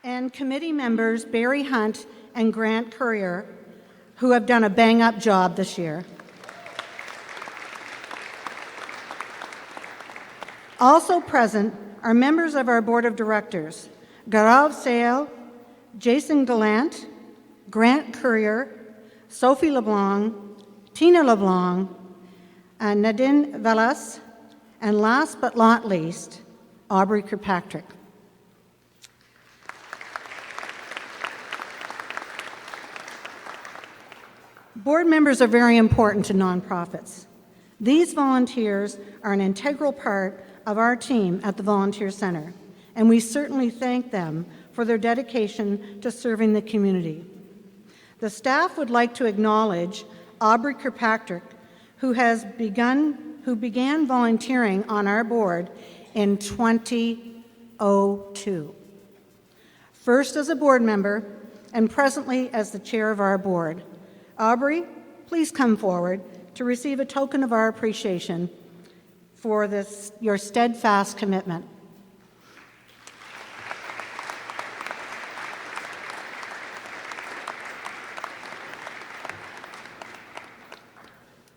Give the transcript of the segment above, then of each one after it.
and committee members Barry Hunt and Grant Courier, who have done a bang-up job this year. Also present are members of our Board of Directors, Gaurav Sale, Jason Gallant, Grant Courier, Sophie LeBlanc, Tina LeBlanc, Nadine Velas, and last but not least, Aubrey Kirkpatrick. Board members are very important to nonprofits. These volunteers are an integral part of our team at the Volunteer Center, and we certainly thank them for their dedication to serving the community. The staff would like to acknowledge Aubrey Kirkpatrick, who began volunteering on our board in 2002. First as a board member and presently as the chair of our board. Aubrey, please come forward to receive a token of our appreciation for your steadfast commitment.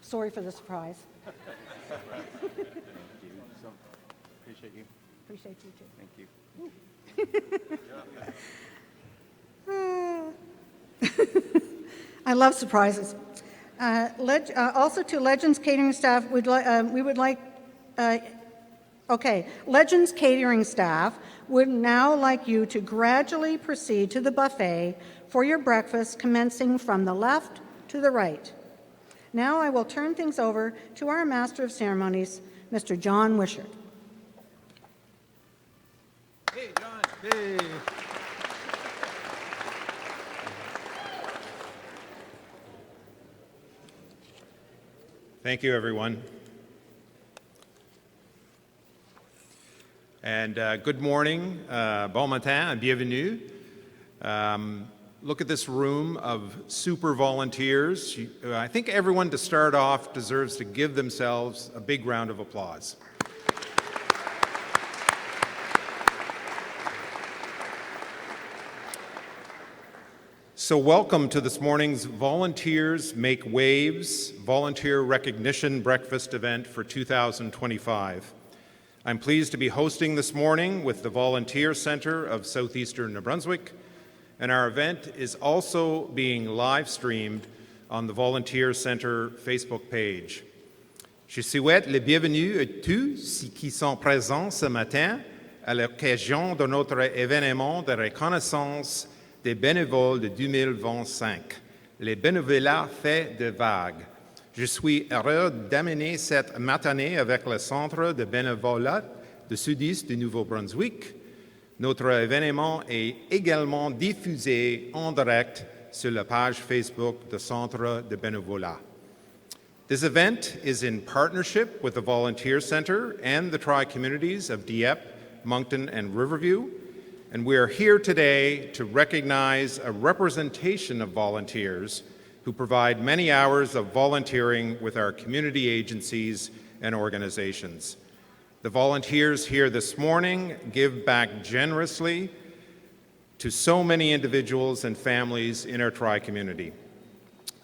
Sorry for the surprise. Thank you. So, appreciate you. Appreciate you too. Thank you. I love surprises. Also to Legends Catering staff, Legends Catering staff would now like you to gradually proceed to the buffet for your breakfast, commencing from the left to the right. Now I will turn things over to our Master of Ceremonies, Mr. John Wishart. Hey, John. Hey. Thank you, everyone. And good morning, bon matin, bienvenue. Look at this room of super volunteers. I think everyone, to start off, deserves to give themselves a big round of applause. So welcome to this morning's Volunteers Make Waves Volunteer Recognition Breakfast event for 2025. I'm pleased to be hosting this morning with the Volunteer Center of Southeastern New Brunswick, and our event is also being live streamed on the Volunteer Center Facebook page. Je souhaite la bienvenue à tous qui sont présents ce matin à l'occasion de notre événement de reconnaissance des bénévoles de 2025, les bénévolats faits de vagues. Je suis heureux d'amener cette matinée avec le Centre de bénévolat de Sudiste du Nouveau-Brunswick. Notre événement est également diffusé en direct sur la page Facebook du Centre de bénévolat. This event is in partnership with the Volunteer Center and the tri-communities of Dieppe, Moncton, and Riverview, and we are here today to recognize a representation of volunteers who provide many hours of volunteering with our community agencies and organizations. The volunteers here this morning give back generously to so many individuals and families in our tri-community.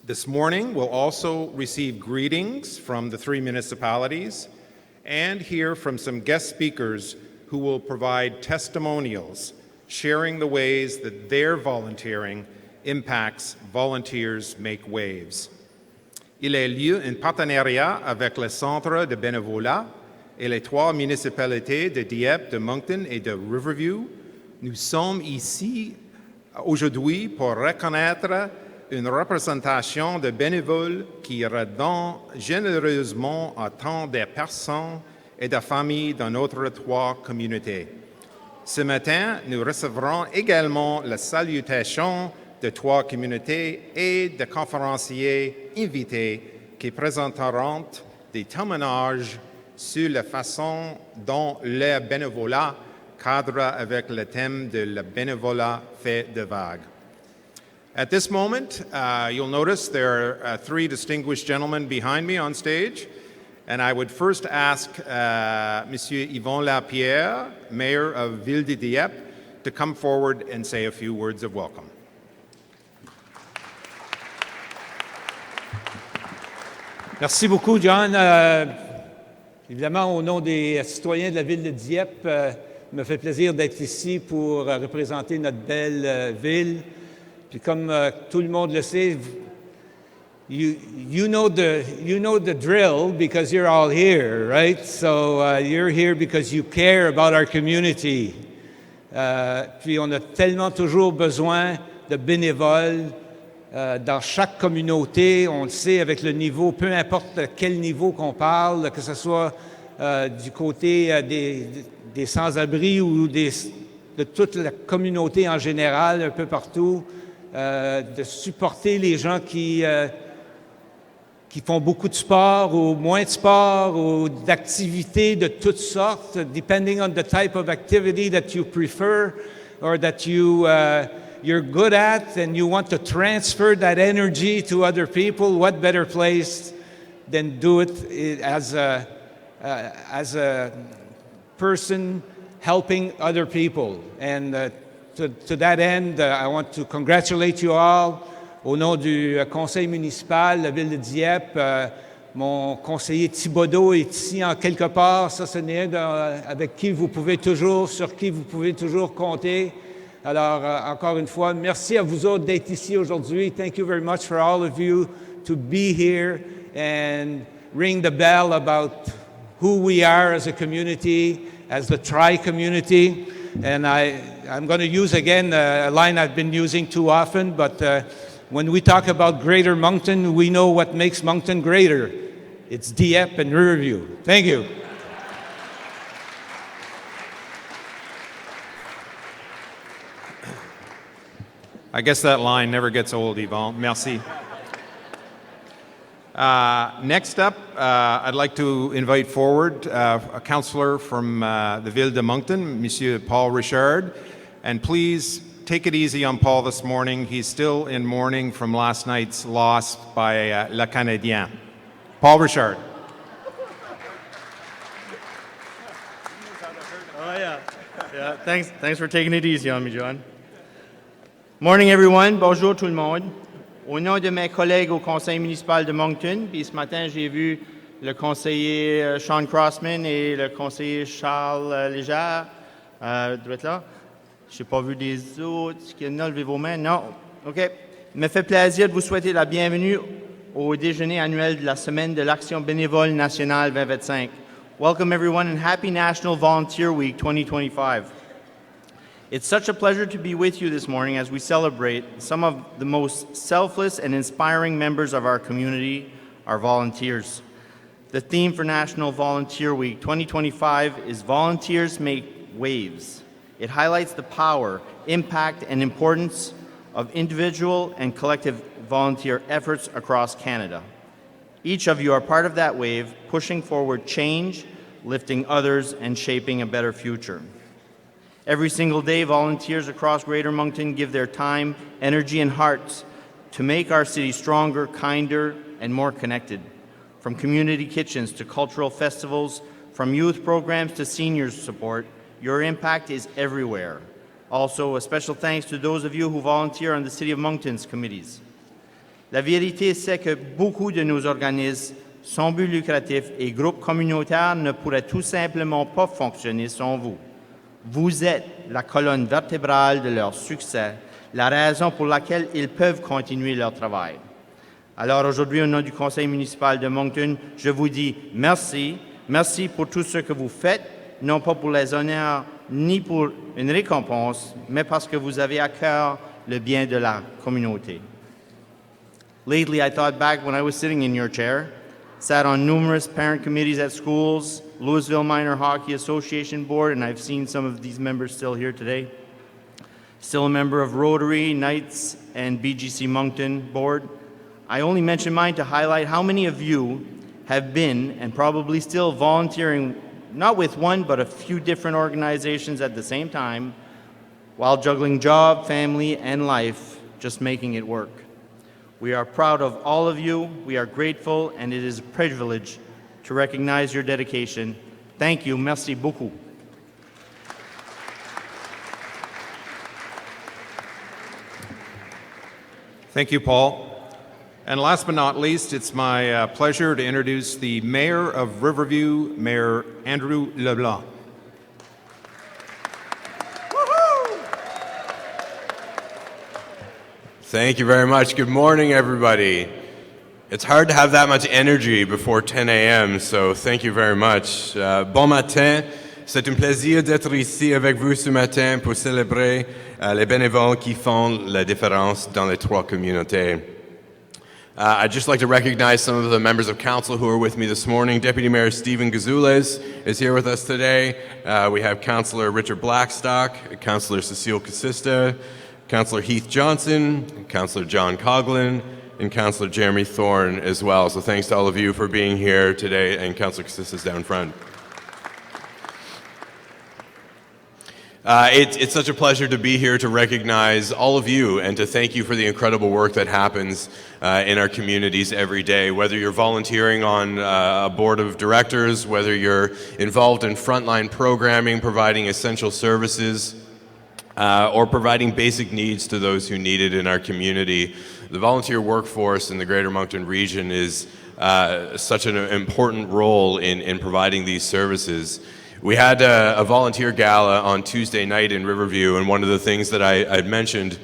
This morning, we'll also receive greetings from the three municipalities and hear from some guest speakers who will provide testimonials, sharing the ways that their volunteering impacts Volunteers Make Waves. Il a lieu en partenariat avec le Centre de bénévolat et les trois municipalités de Dieppe, de Moncton et de Riverview. Nous sommes ici aujourd'hui pour reconnaître une représentation de bénévoles qui redonnent généreusement à tant de personnes et de familles dans notre trois communautés. Ce matin, nous recevrons également la salutation de trois communautés et de conférenciers invités qui présenteront des témoignages sur la façon dont le bénévolat cadre avec le thème de le bénévolat fait de vagues. At this moment, you'll notice there are three distinguished gentlemen behind me on stage, and I would first ask Monsieur Yvon Lapierre, Mayor of Ville de Dieppe, to come forward and say a few words of welcome. Merci beaucoup, John. Évidemment, au nom des citoyens de la ville de Dieppe, il me fait plaisir d'être ici pour représenter notre belle ville. Puis comme tout le monde le sait, you know the drill because you're all here, right? So you're here because you care about our community. Puis on a tellement toujours besoin de bénévoles dans chaque communauté. On le sait avec le niveau, peu importe quel niveau qu'on parle, que ce soit du côté des sans-abri ou de toute la communauté en général, un peu partout, de supporter les gens qui font beaucoup de sport ou moins de sport ou d'activités de toutes sortes, depending on the type of activity that you prefer or that you're good at and you want to transfer that energy to other people. What better place than do it as a person helping other people? And to that end, I want to congratulate you all. Au nom du conseil municipal, la ville de Dieppe, mon conseiller Thibodeau est ici en quelque part. Ça, ce n'est avec qui vous pouvez toujours, sur qui vous pouvez toujours compter. Alors, encore une fois, merci à vous autres d'être ici aujourd'hui. Thank you very much for all of you to be here and ring the bell about who we are as a community, as the Tri-community. And I'm going to use again a line I've been using too often, but when we talk about Greater Moncton, we know what makes Moncton greater. It's Dieppe and Riverview. Thank you. I guess that line never gets old, Yvonne. Merci. Next up, I'd like to invite forward a councillor from the Ville de Moncton, Monsieur Paul Richard. And please take it easy on Paul this morning. He's still in mourning from last night's loss by Le Canadien. Paul Richard. Oh, yeah. Thanks for taking it easy on me, John. Morning, everyone. Bonjour tout le monde. Au nom de mes collègues au conseil municipal de Moncton, puis ce matin, j'ai vu le conseiller Sean Crossman et le conseiller Charles Légère. Doit être là. Je n'ai pas vu des autres. Levez vos mains. Non. OK. Il me fait plaisir de vous souhaiter la bienvenue au déjeuner annuel de la Semaine de l'Action bénévole nationale 2025. Welcome, everyone, and happy National Volunteer Week 2025. It's such a pleasure to be with you this morning as we celebrate some of the most selfless and inspiring members of our community, our volunteers. The theme for National Volunteer Week 2025 is Volunteers Make Waves. It highlights the power, impact, and importance of individual and collective volunteer efforts across Canada. Each of you are part of that wave, pushing forward change, lifting others, and shaping a better future. Every single day, volunteers across Greater Moncton give their time, energy, and hearts to make our city stronger, kinder, and more connected. From community kitchens to cultural festivals, from youth programs to seniors support, your impact is everywhere. Also, a special thanks to those of you who volunteer on the City of Moncton's committees. La vérité, c'est que beaucoup de nos organismes, sans but lucratif et groupes communautaires ne pourraient tout simplement pas fonctionner sans vous. Vous êtes la colonne vertébrale de leur succès, la raison pour laquelle ils peuvent continuer leur travail. Alors aujourd'hui, au nom du Conseil municipal de Moncton, je vous dis merci. Merci pour tout ce que vous faites, non pas pour les honneurs ni pour une récompense, mais parce que vous avez à cœur le bien de la communauté. Lately, I thought back when I was sitting in your chair, sat on numerous parent committees at schools, Louisville Minor Hockey Association Board, and I've seen some of these members still here today. Still a member of Rotary, Knights, and BGC Moncton Board. I only mention mine to highlight how many of you have been and probably still volunteering, not with one, but a few different organizations at the same time, while juggling job, family, and life, just making it work. We are proud of all of you. We are grateful, and it is a privilege to recognize your dedication. Thank you. Merci beaucoup. Thank you, Paul. And last but not least, it's my pleasure to introduce the Mayor of Riverview, Mayor Andrew LeBlanc. Thank you very much. Good morning, everybody. It's hard to have that much energy before 10 a.m., so thank you very much. Bon matin. C'est un plaisir d'être ici avec vous ce matin pour célébrer les bénévoles qui font la différence dans les trois communautés. I'd just like to recognize some of the members of council who are with me this morning. Deputy Mayor Stephen Gazoules is here with us today. We have Councillor Richard Blackstock, Councillor Cecile Casista, Councillor Heath Johnson, Councillor John Coughlin, and Councillor Jeremy Thorne as well. So thanks to all of you for being here today, and Councillor Casista's down front. It's such a pleasure to be here to recognize all of you and to thank you for the incredible work that happens in our communities every day. Whether you're volunteering on a board of directors, whether you're involved in frontline programming, providing essential services, or providing basic needs to those who need it in our community, the volunteer workforce in the Greater Moncton region is such an important role in providing these services. We had a volunteer gala on Tuesday night in Riverview, and one of the things that I'd mentioned,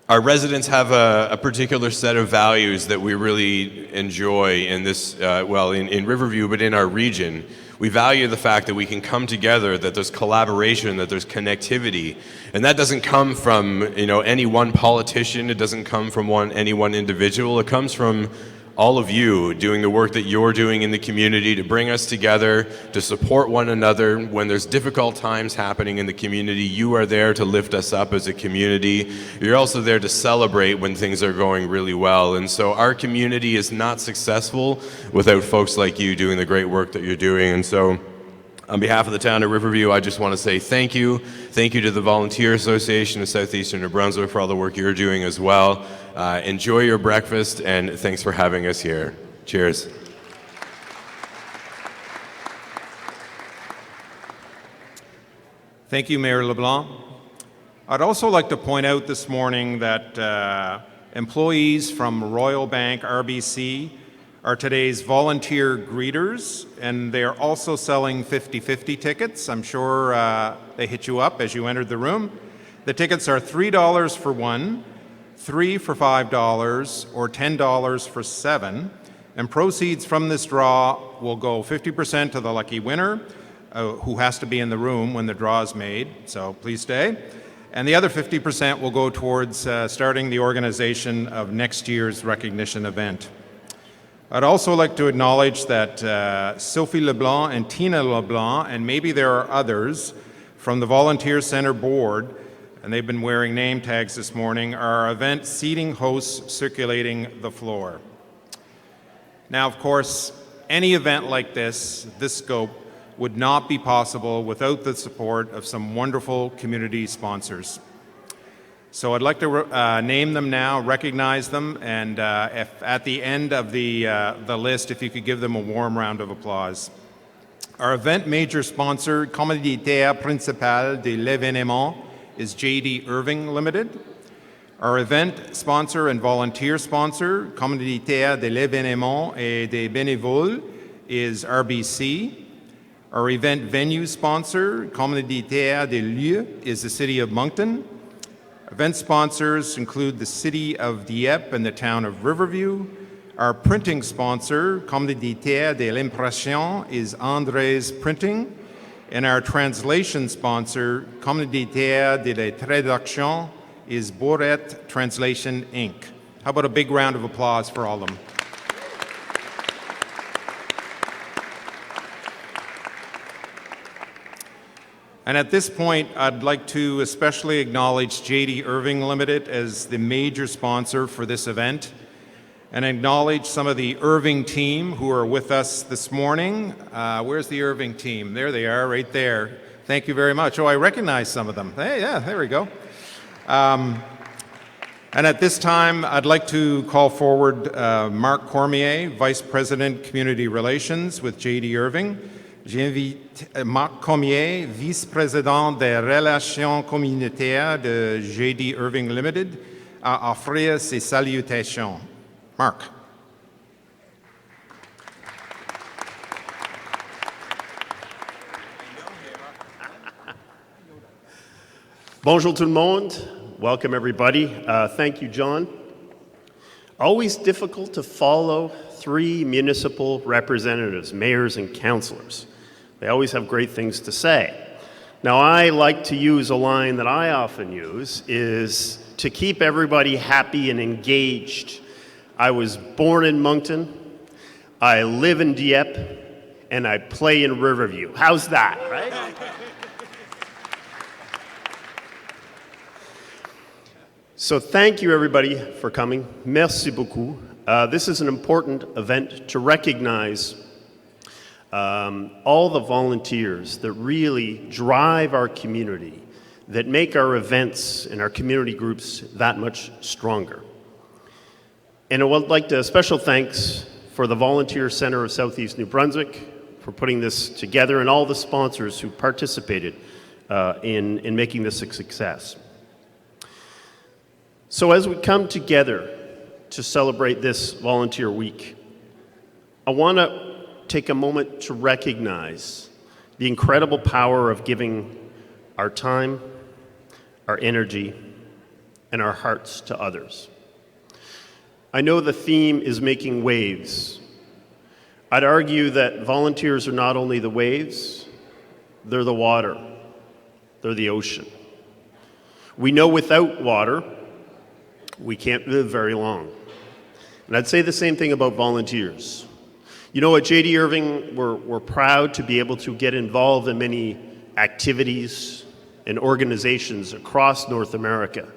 our residents have a particular set of values that we really enjoy in this, in Riverview, but in our region. We value the fact that we can come together, that there's collaboration, that there's connectivity, and that doesn't come from any one politician. It doesn't come from any one individual. It comes from all of you doing the work that you're doing in the community to bring us together, to support one another. When there's difficult times happening in the community, you are there to lift us up as a community. You're also there to celebrate when things are going really well. And so our community is not successful without folks like you doing the great work that you're doing. And so on behalf of the town of Riverview, I just want to say thank you. Thank you to the Volunteer Association of Southeastern New Brunswick for all the work you're doing as well. Enjoy your breakfast, and thanks for having us here. Cheers. Thank you, Mayor LeBlanc. I'd also like to point out this morning that employees from Royal Bank RBC are today's volunteer greeters, and they're also selling 50-50 tickets. I'm sure they hit you up as you entered the room. The tickets are $3 for one, $3 for $5, or $10 for $7, and proceeds from this draw will go 50% to the lucky winner, who has to be in the room when the draw is made, so please stay. And the other 50% will go towards starting the organization of next year's recognition event. I'd also like to acknowledge that Sophie LeBlanc and Tina LeBlanc, and maybe there are others from the Volunteer Center Board, and they've been wearing name tags this morning, are our event seating hosts circulating the floor. Now, of course, any event like this scope, would not be possible without the support of some wonderful community sponsors. So I'd like to name them now, recognize them, and if at the end of the list, if you could give them a warm round of applause. Our event major sponsor, commanditaire principal de l'événement, is J.D. Irving Limited. Our event sponsor and volunteer sponsor, commanditaire de l'événement et des bénévoles, is RBC. Our event venue sponsor, commanditaire des lieux, is the City of Moncton. Event sponsors include the City of Dieppe and the town of Riverview. Our printing sponsor, commanditaire de l'impression, is André's Printing. And our translation sponsor, commanditaire de la traduction, is Boret Translation, Inc. How about a big round of applause for all of them? And at this point, I'd like to especially acknowledge J.D. Irving Limited as the major sponsor for this event, and acknowledge some of the Irving team who are with us this morning. Where's the Irving team? There they are, right there. Thank you very much. Oh, I recognize some of them. Hey, yeah, there we go. And at this time, I'd like to call forward Marc Cormier, Vice President, Community Relations with J.D. Irving. J'invite Marc Cormier, vice-président des relations communautaires de J.D. Irving Limited, à offrir ses salutations. Marc. Bonjour tout le monde. Welcome everybody. Thank you, John. Always difficult to follow three municipal representatives, mayors and councilors. They always have great things to say. Now, I like to use a line that I often use is to keep everybody happy and engaged. I was born in Moncton, I live in Dieppe, and I play in Riverview. How's that, right? So thank you, everybody, for coming. Merci beaucoup. This is an important event to recognize all the volunteers that really drive our community, that make our events and our community groups that much stronger. And I would like to special thanks for the Volunteer Center of Southeast New Brunswick for putting this together and all the sponsors who participated in making this a success. So as we come together to celebrate this Volunteer Week, I want to take a moment to recognize the incredible power of giving our time, our energy, and our hearts to others. I know the theme is making waves. I'd argue that volunteers are not only the waves, they're the water, they're the ocean. We know without water, we can't live very long. And I'd say the same thing about volunteers. You know, at J.D. Irving, we're proud to be able to get involved in many activities and organizations across North America.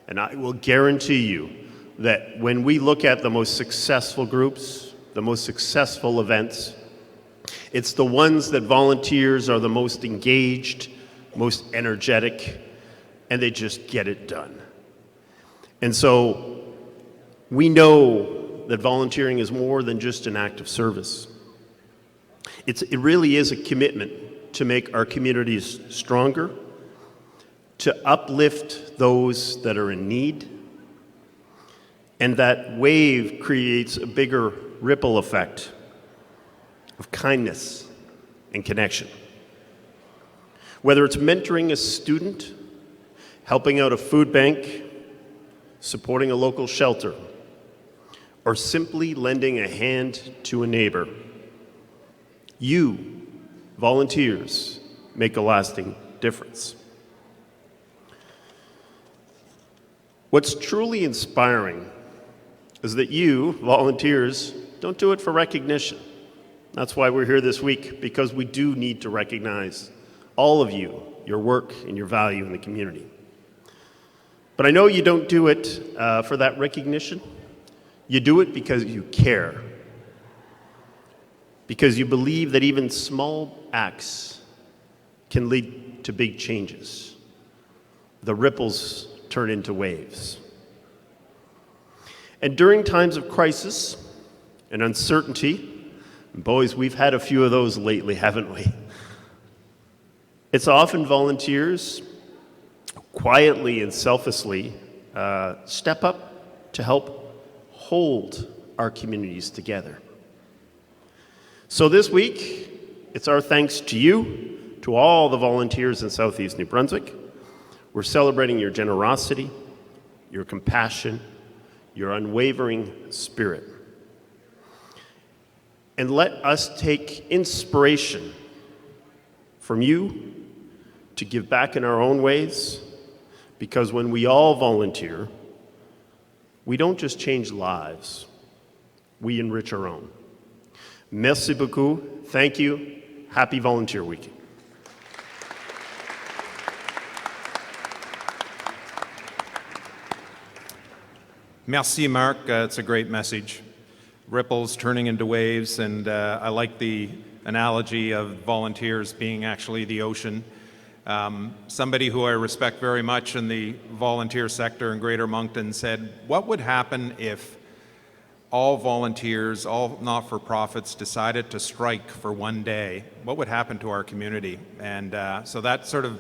And I will guarantee you that when we look at the most successful groups, the most successful events, it's the ones that volunteers are the most engaged, most energetic, and they just get it done. And so we know that volunteering is more than just an act of service. It really is a commitment to make our communities stronger, to uplift those that are in need, and that wave creates a bigger ripple effect of kindness and connection. Whether it's mentoring a student, helping out a food bank, supporting a local shelter, or simply lending a hand to a neighbor, you, volunteers, make a lasting difference. What's truly inspiring is that you, volunteers, don't do it for recognition. That's why we're here this week, because we do need to recognize all of you, your work and your value in the community. But I know you don't do it for that recognition. You do it because you care. Because you believe that even small acts can lead to big changes. The ripples turn into waves. And during times of crisis and uncertainty, and boys, we've had a few of those lately, haven't we? It's often volunteers quietly and selflessly step up to help hold our communities together. So this week, it's our thanks to you, to all the volunteers in Southeast New Brunswick. We're celebrating your generosity, your compassion, your unwavering spirit. And let us take inspiration from you to give back in our own ways, because when we all volunteer, we don't just change lives, we enrich our own. Merci beaucoup. Thank you. Happy Volunteer Week. Merci, Marc. It's a great message. Ripples turning into waves, and I like the analogy of volunteers being actually the ocean. Somebody who I respect very much in the volunteer sector in Greater Moncton said, what would happen if all volunteers, all not-for-profits decided to strike for one day? What would happen to our community? And so that sort of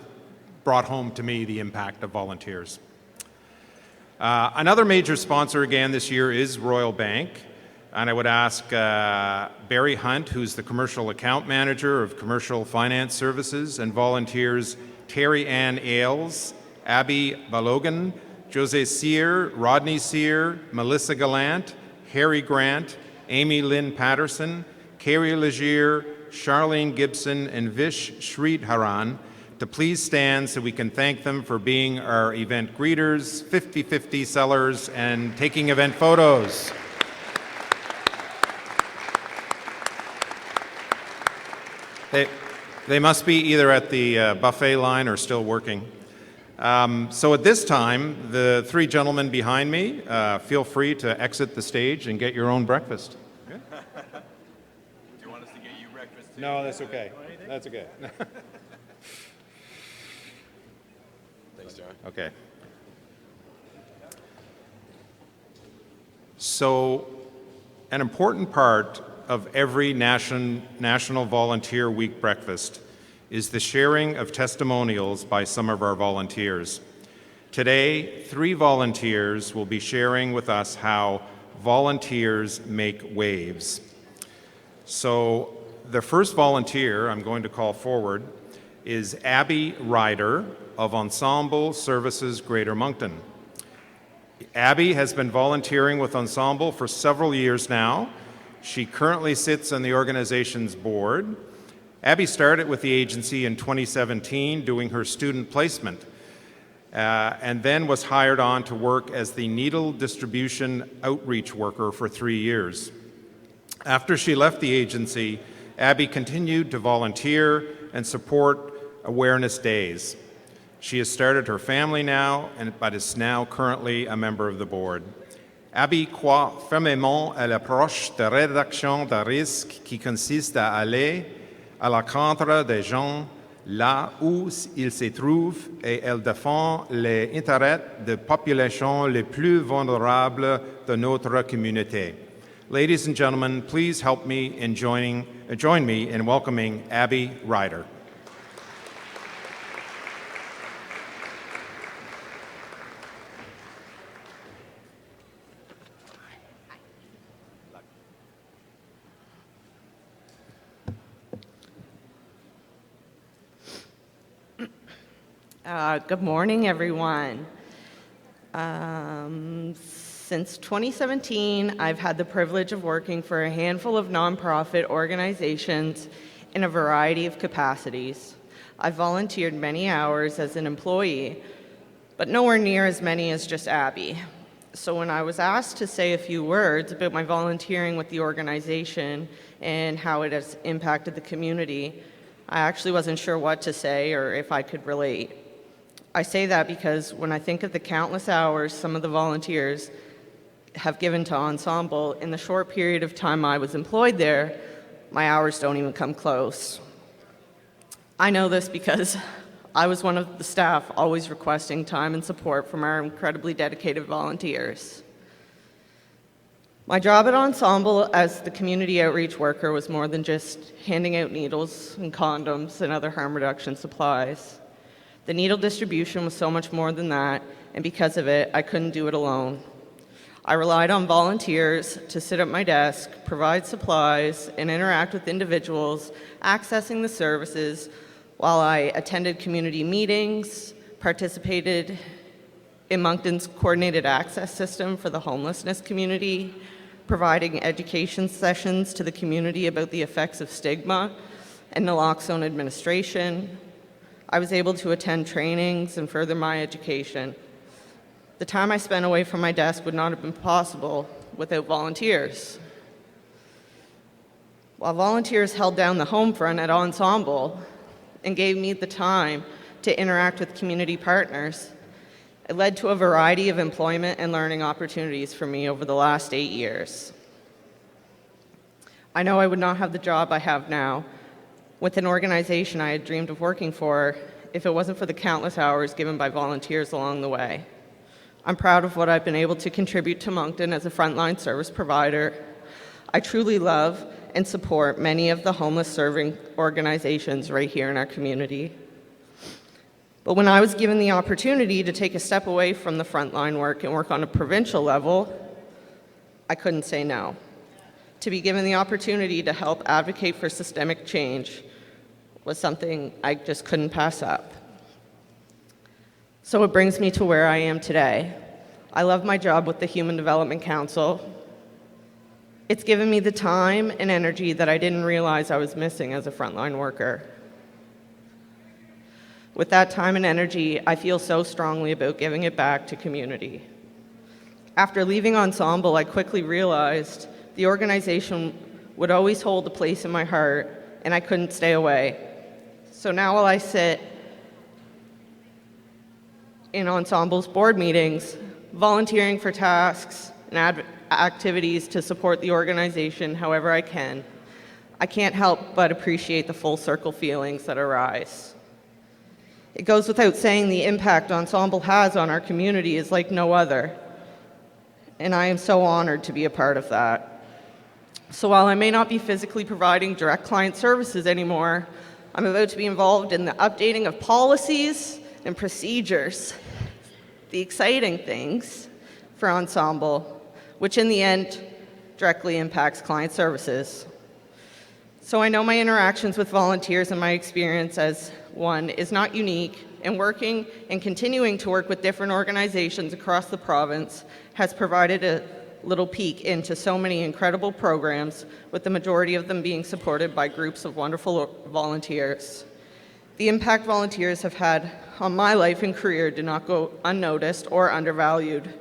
brought home to me the impact of volunteers. Another major sponsor again this year is Royal Bank. And I would ask Barry Hunt, who's the Commercial Account Manager of Commercial Finance Services, and volunteers Terry Ann Ailes, Abby Balogan, Jose Sear, Rodney Sear, Melissa Gallant, Harry Grant, Amy Lynn Patterson, Carrie Legier, Charlene Gibson, and Vish Sridharan to please stand so we can thank them for being our event greeters, 50/50 sellers, and taking event photos. They must be either at the buffet line or still working. So at this time, the three gentlemen behind me, feel free to exit the stage and get your own breakfast. Do you want us to get you breakfast too? No, that's okay. That's okay. Thanks, John. Okay. So, an important part of every National Volunteer Week breakfast is the sharing of testimonials by some of our volunteers. Today, 3 volunteers will be sharing with us how volunteers make waves. So, the first volunteer I'm going to call forward is Abby Ryder of Ensemble Services Greater Moncton. Abby has been volunteering with Ensemble for several years now. She currently sits on the organization's board. Abby started with the agency in 2017 doing her student placement and then was hired on to work as the needle distribution outreach worker for 3 years. After she left the agency, Abby continued to volunteer and support awareness days. She has started her family now, but is now currently a member of the board. Abby croit fermement à l'approche de réduction de risque qui consiste à aller à la rencontre des gens là où ils se trouvent et elle défend les intérêts des populations les plus vulnérables de notre communauté. Ladies and gentlemen, please help me in join me in welcoming Abby Ryder. Good morning, everyone. Since 2017, I've had the privilege of working for a handful of nonprofit organizations in a variety of capacities. I've volunteered many hours as an employee, but nowhere near as many as just Abby. So when I was asked to say a few words about my volunteering with the organization and how it has impacted the community, I actually wasn't sure what to say or if I could relate. I say that because when I think of the countless hours some of the volunteers have given to Ensemble in the short period of time I was employed there, my hours don't even come close. I know this because I was one of the staff always requesting time and support from our incredibly dedicated volunteers. My job at Ensemble as the community outreach worker was more than just handing out needles and condoms and other harm reduction supplies. The needle distribution was so much more than that, and because of it, I couldn't do it alone. I relied on volunteers to sit at my desk, provide supplies, and interact with individuals accessing the services while I attended community meetings, participated in Moncton's coordinated access system for the homelessness community, providing education sessions to the community about the effects of stigma and naloxone administration. I was able to attend trainings and further my education. The time I spent away from my desk would not have been possible without volunteers. While volunteers held down the home front at Ensemble and gave me the time to interact with community partners, it led to a variety of employment and learning opportunities for me over the last 8 years. I know I would not have the job I have now with an organization I had dreamed of working for if it wasn't for the countless hours given by volunteers along the way. I'm proud of what I've been able to contribute to Moncton as a frontline service provider. I truly love and support many of the homeless serving organizations right here in our community. But when I was given the opportunity to take a step away from the frontline work and work on a provincial level, I couldn't say no. To be given the opportunity to help advocate for systemic change was something I just couldn't pass up. So it brings me to where I am today. I love my job with the Human Development Council. It's given me the time and energy that I didn't realize I was missing as a frontline worker. With that time and energy, I feel so strongly about giving it back to community. After leaving Ensemble, I quickly realized the organization would always hold a place in my heart, and I couldn't stay away. So now while I sit in Ensemble's board meetings, volunteering for tasks and activities to support the organization however I can, I can't help but appreciate the full circle feelings that arise. It goes without saying the impact Ensemble has on our community is like no other, and I am so honored to be a part of that. So while I may not be physically providing direct client services anymore, I'm about to be involved in the updating of policies and procedures, the exciting things for Ensemble, which in the end directly impacts client services. So I know my interactions with volunteers and my experience as one is not unique, and working and continuing to work with different organizations across the province has provided a little peek into so many incredible programs, with the majority of them being supported by groups of wonderful volunteers. The impact volunteers have had on my life and career do not go unnoticed or undervalued.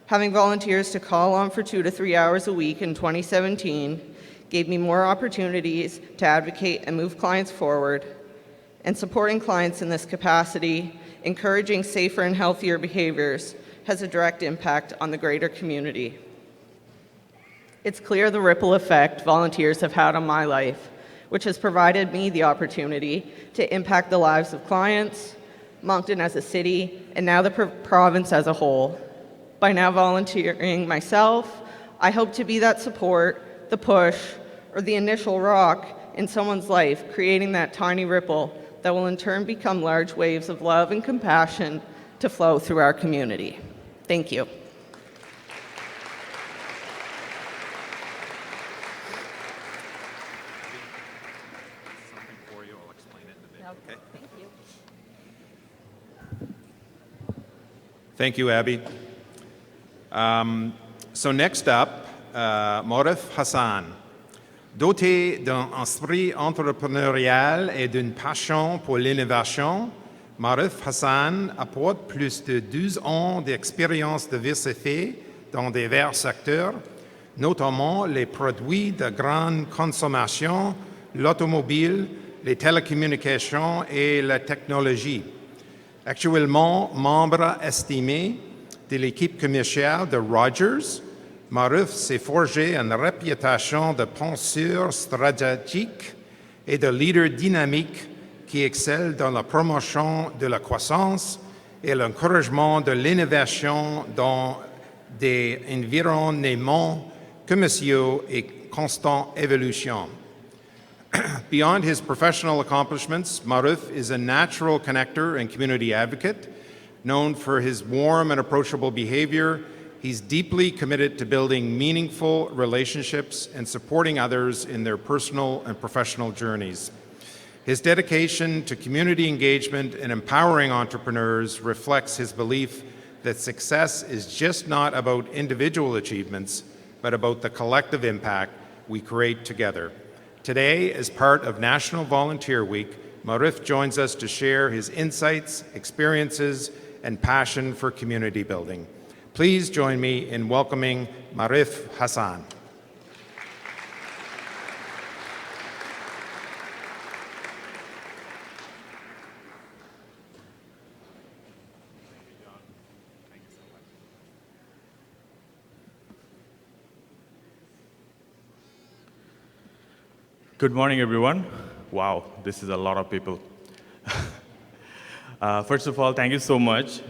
Having volunteers to call on for 2 to 3 hours a week in 2017 gave me more opportunities to advocate and move clients forward, and supporting clients in this capacity, encouraging safer and healthier behaviors, has a direct impact on the greater community. It's clear the ripple effect volunteers have had on my life, which has provided me the opportunity to impact the lives of clients, Moncton as a city, and now the province as a whole. By now volunteering myself, I hope to be that support, the push, or the initial rock in someone's life, creating that tiny ripple that will in turn become large waves of love and compassion to flow through our community. Thank you. Thank you, Abby. So next up, Morif Hassan. Doté d'un esprit entrepreneurial et d'une passion pour l'innovation, Morif Hassan apporte plus de 12 ans d'expérience diversifiée dans divers secteurs, notamment les produits de grande consommation, l'automobile, les télécommunications et la technologie. Actuellement membre estimé de l'équipe commerciale de Rogers, Morif s'est forgé une réputation de penseur stratégique et de leader dynamique qui excelle dans la promotion de la croissance et l'encouragement de l'innovation dans des environnements commerciaux et constante évolution. Beyond his professional accomplishments, Morif is a natural connector and community advocate. Known for his warm and approachable behavior, he's deeply committed to building meaningful relationships and supporting others in their personal and professional journeys. His dedication to community engagement and empowering entrepreneurs reflects his belief that success is just not about individual achievements, but about the collective impact we create together. Today, as part of National Volunteer Week, Morif joins us to share his insights, experiences, and passion for community building. Please join me in welcoming Morif Hassan. Good morning, everyone. Wow, this is a lot of people. First of all, thank you so much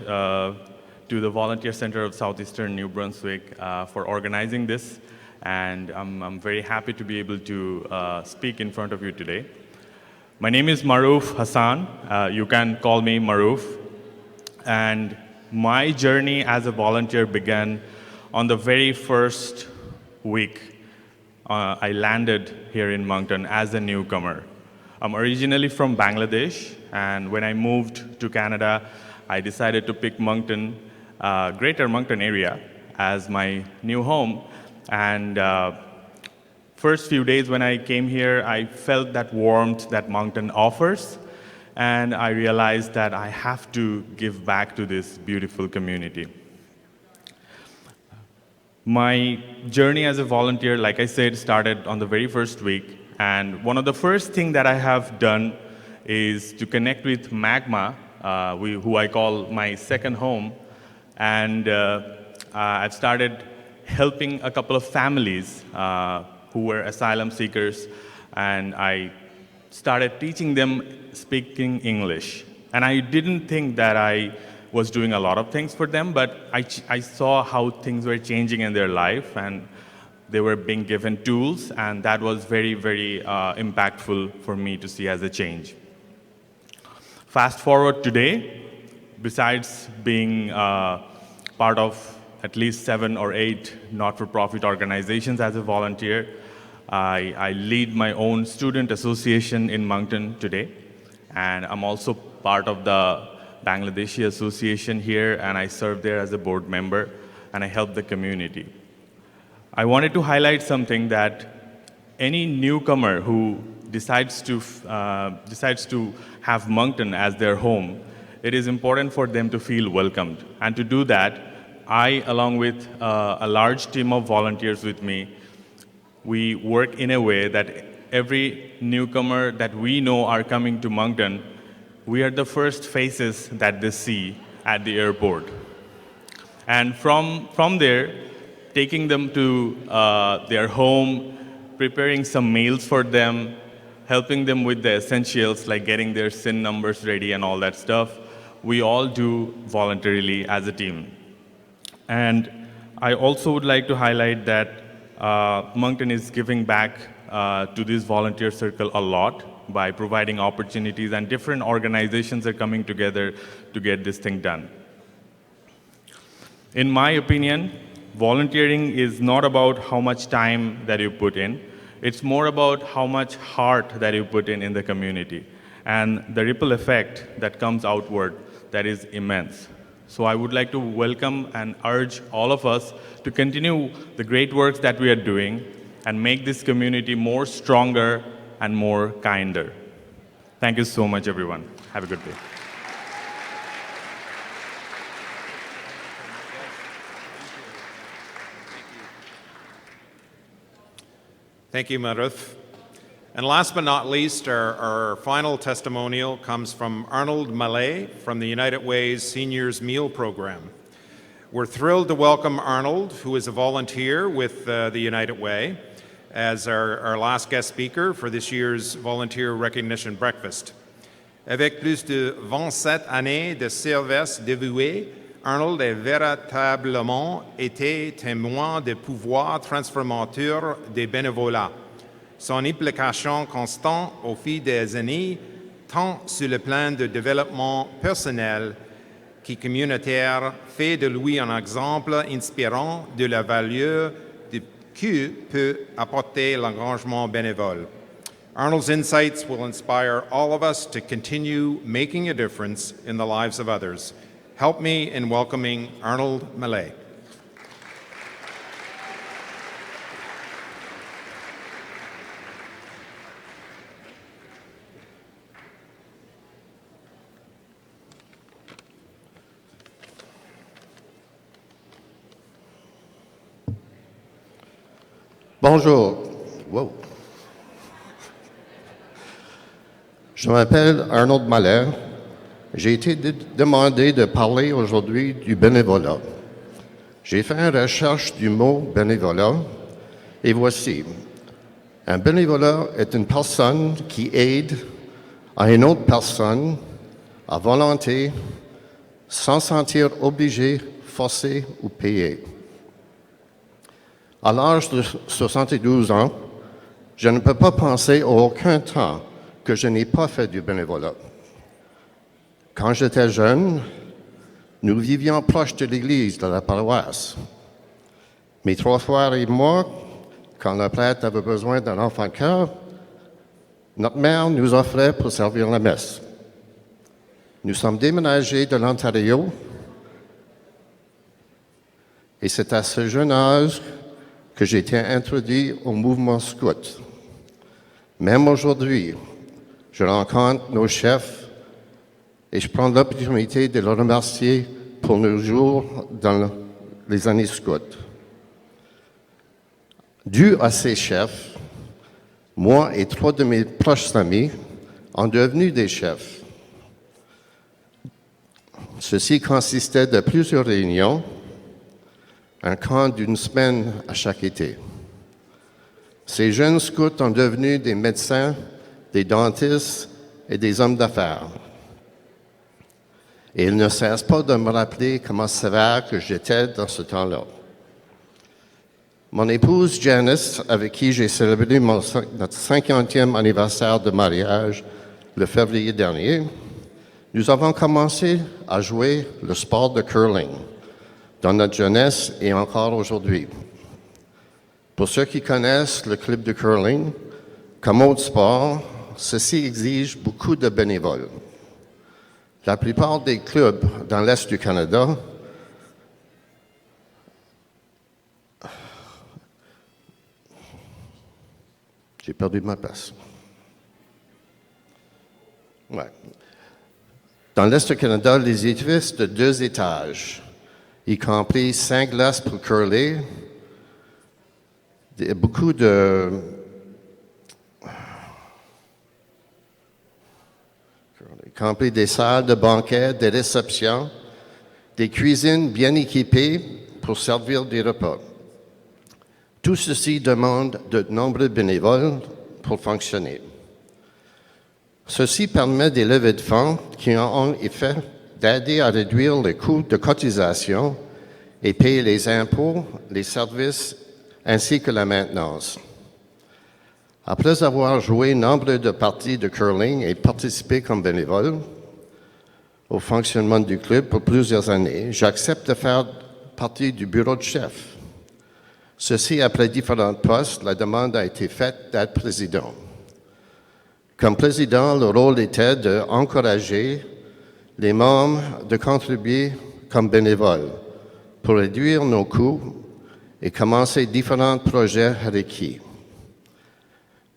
to the Volunteer Center of Southeastern New Brunswick for organizing this, and I'm very happy to be able to speak in front of you today. My name is Maruf Hassan. You can call me Maruf. And my journey as a volunteer began on the very first week I landed here in Moncton as a newcomer. I'm originally from Bangladesh, and when I moved to Canada, I decided to pick Moncton, Greater Moncton area, as my new home. And first few days when I came here, I felt that warmth that Moncton offers, and I realized that I have to give back to this beautiful community. My journey as a volunteer, like I said, started on the very first week, and one of the first things that I have done is to connect with Magma, who I call my second home, and I've started helping a couple of families who were asylum seekers, and I started teaching them speaking English. And I didn't think that I was doing a lot of things for them, but I saw how things were changing in their life, and they were being given tools, and that was very, very impactful for me to see as a change. Fast forward today, besides being part of at least 7 or 8 not-for-profit organizations as a volunteer, I lead my own student association in Moncton today, and I'm also part of the Bangladeshi Association here, and I serve there as a board member, and I help the community. I wanted to highlight something that any newcomer who decides to have Moncton as their home, it is important for them to feel welcomed. And to do that, I, along with a large team of volunteers with me, we work in a way that every newcomer that we know are coming to Moncton, we are the first faces that they see at the airport. And from there, taking them to their home, preparing some meals for them, helping them with the essentials like getting their SIN numbers ready and all that stuff, we all do voluntarily as a team. And I also would like to highlight that Moncton is giving back to this volunteer circle a lot by providing opportunities, and different organizations are coming together to get this thing done. In my opinion, volunteering is not about how much time that you put in. It's more about how much heart that you put in the community, and the ripple effect that comes outward, that is immense. So I would like to welcome and urge all of us to continue the great work that we are doing and make this community more stronger and more kinder. Thank you so much, everyone. Have a good day. Thank you, Maruf. And last but not least, our final testimonial comes from Arnold Mallet from the United Way's Seniors Meal Program. We're thrilled to welcome Arnold, who is a volunteer with the United Way, as our last guest speaker for this year's Volunteer Recognition Breakfast. Avec plus de 27 années de service dévoué, Arnold a véritablement été témoin des pouvoirs transformateurs des bénévolats. Son implication constante au fil des années, tant sur le plan de développement personnel que communautaire, fait de lui un exemple inspirant de la valeur que peut apporter l'engagement bénévole. Arnold's insights will inspire all of us to continue making a difference in the lives of others. Help me in welcoming Arnold Mallet. Bonjour. Wow. Je m'appelle Arnold Mallet. J'ai été demandé de parler aujourd'hui du bénévolat. J'ai fait une recherche du mot bénévolat et voici. Un bénévolat est une personne qui aide à une autre personne à volonté sans sentir obligé, forcé ou payé. À l'âge de 72 ans, je ne peux pas penser à aucun temps que je n'ai pas fait du bénévolat. Quand j'étais jeune, nous vivions proche de l'église de la paroisse. Mes 3 frères et moi, quand le prêtre avait besoin d'un enfant de cœur, notre mère nous offrait pour servir la messe. Nous sommes déménagés de l'Ontario et c'est à ce jeune âge que j'ai été introduit au mouvement scout. Même aujourd'hui, je rencontre nos chefs et je prends l'opportunité de les remercier pour nos jours dans les années scouts. Dû à ces chefs, moi et 3 de mes proches amis ont devenu des chefs. Ceci consistait de plusieurs réunions, un camp d'1 semaine à chaque été. Ces jeunes scouts ont devenu des médecins, des dentistes et des hommes d'affaires. Et ils ne cessent pas de me rappeler comment sévère que j'étais dans ce temps-là. Mon épouse Janice, avec qui j'ai célébré notre 50e anniversaire de mariage le février dernier, nous avons commencé à jouer le sport de curling dans notre jeunesse et encore aujourd'hui. Pour ceux qui connaissent le club de curling, comme autre sport, ceci exige beaucoup de bénévoles. La plupart des clubs dans l'Est du Canada J'ai perdu ma place. Ouais. Dans l'Est du Canada, les édifices de 2 étages, y compris 5 glaces pour curler, beaucoup de y compris des salles de banquet, des réceptions, des cuisines bien équipées pour servir des repas. Tout ceci demande de nombreux bénévoles pour fonctionner. Ceci permet des levées de fonds qui ont effet d'aider à réduire les coûts de cotisation et payer les impôts, les services ainsi que la maintenance. Après avoir joué nombre de parties de curling et participé comme bénévole au fonctionnement du club pour plusieurs années, j'accepte de faire partie du bureau de chef. Ceci, après différents postes, la demande a été faite d'être président. Comme président, le rôle était d'encourager les membres de contribuer comme bénévoles pour réduire nos coûts et commencer différents projets requis.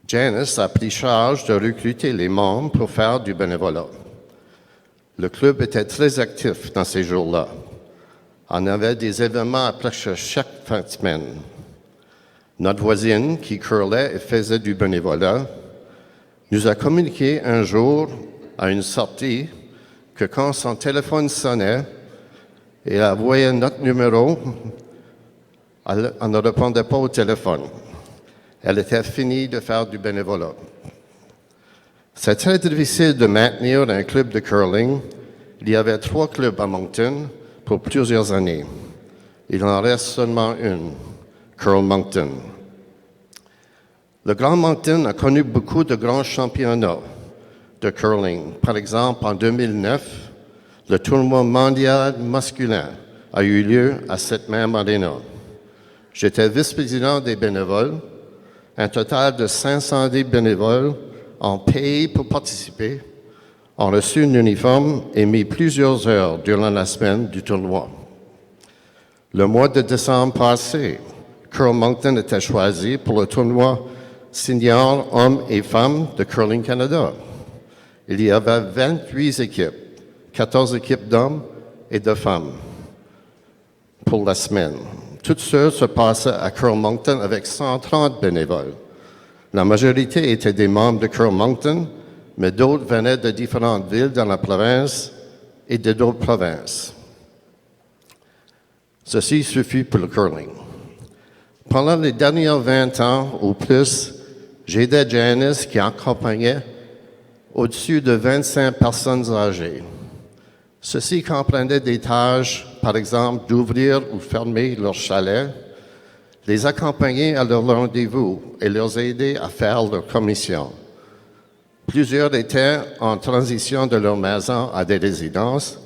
Janice a pris charge de recruter les membres pour faire du bénévolat. Le club était très actif dans ces jours-là. On avait des événements à presque chaque fin de semaine. Notre voisine, qui curlait et faisait du bénévolat, nous a communiqué un jour à une sortie que quand son téléphone sonnait et elle voyait notre numéro, elle ne répondait pas au téléphone. Elle était finie de faire du bénévolat. C'est très difficile de maintenir un club de curling. Il y avait 3 clubs à Moncton pour plusieurs années. Il en reste seulement une, Curl Moncton. Le Grand Moncton a connu beaucoup de grands championnats de curling. Par exemple, en 2009, le tournoi mondial masculin a eu lieu à cette même arena. J'étais vice-président des bénévoles. Un total de 510 bénévoles ont payé pour participer, ont reçu un uniforme et mis plusieurs heures durant la semaine du tournoi. Le mois de décembre passé, Curl Moncton était choisi pour le tournoi senior hommes et femmes de Curling Canada. Il y avait 28 équipes, 14 équipes d'hommes et de femmes pour la semaine. Tout ça se passait à Curl Moncton avec 130 bénévoles. La majorité étaient des membres de Curl Moncton, mais d'autres venaient de différentes villes dans la province et de d'autres provinces. Ceci suffit pour le curling. Pendant les derniers 20 ans ou plus, j'ai aidé Janice qui accompagnait au-dessus de 25 personnes âgées. Ceci comprenait des tâches, par exemple, d'ouvrir ou fermer leur chalet, les accompagner à leur rendez-vous et leur aider à faire leur commission. Plusieurs étaient en transition de leur maison à des résidences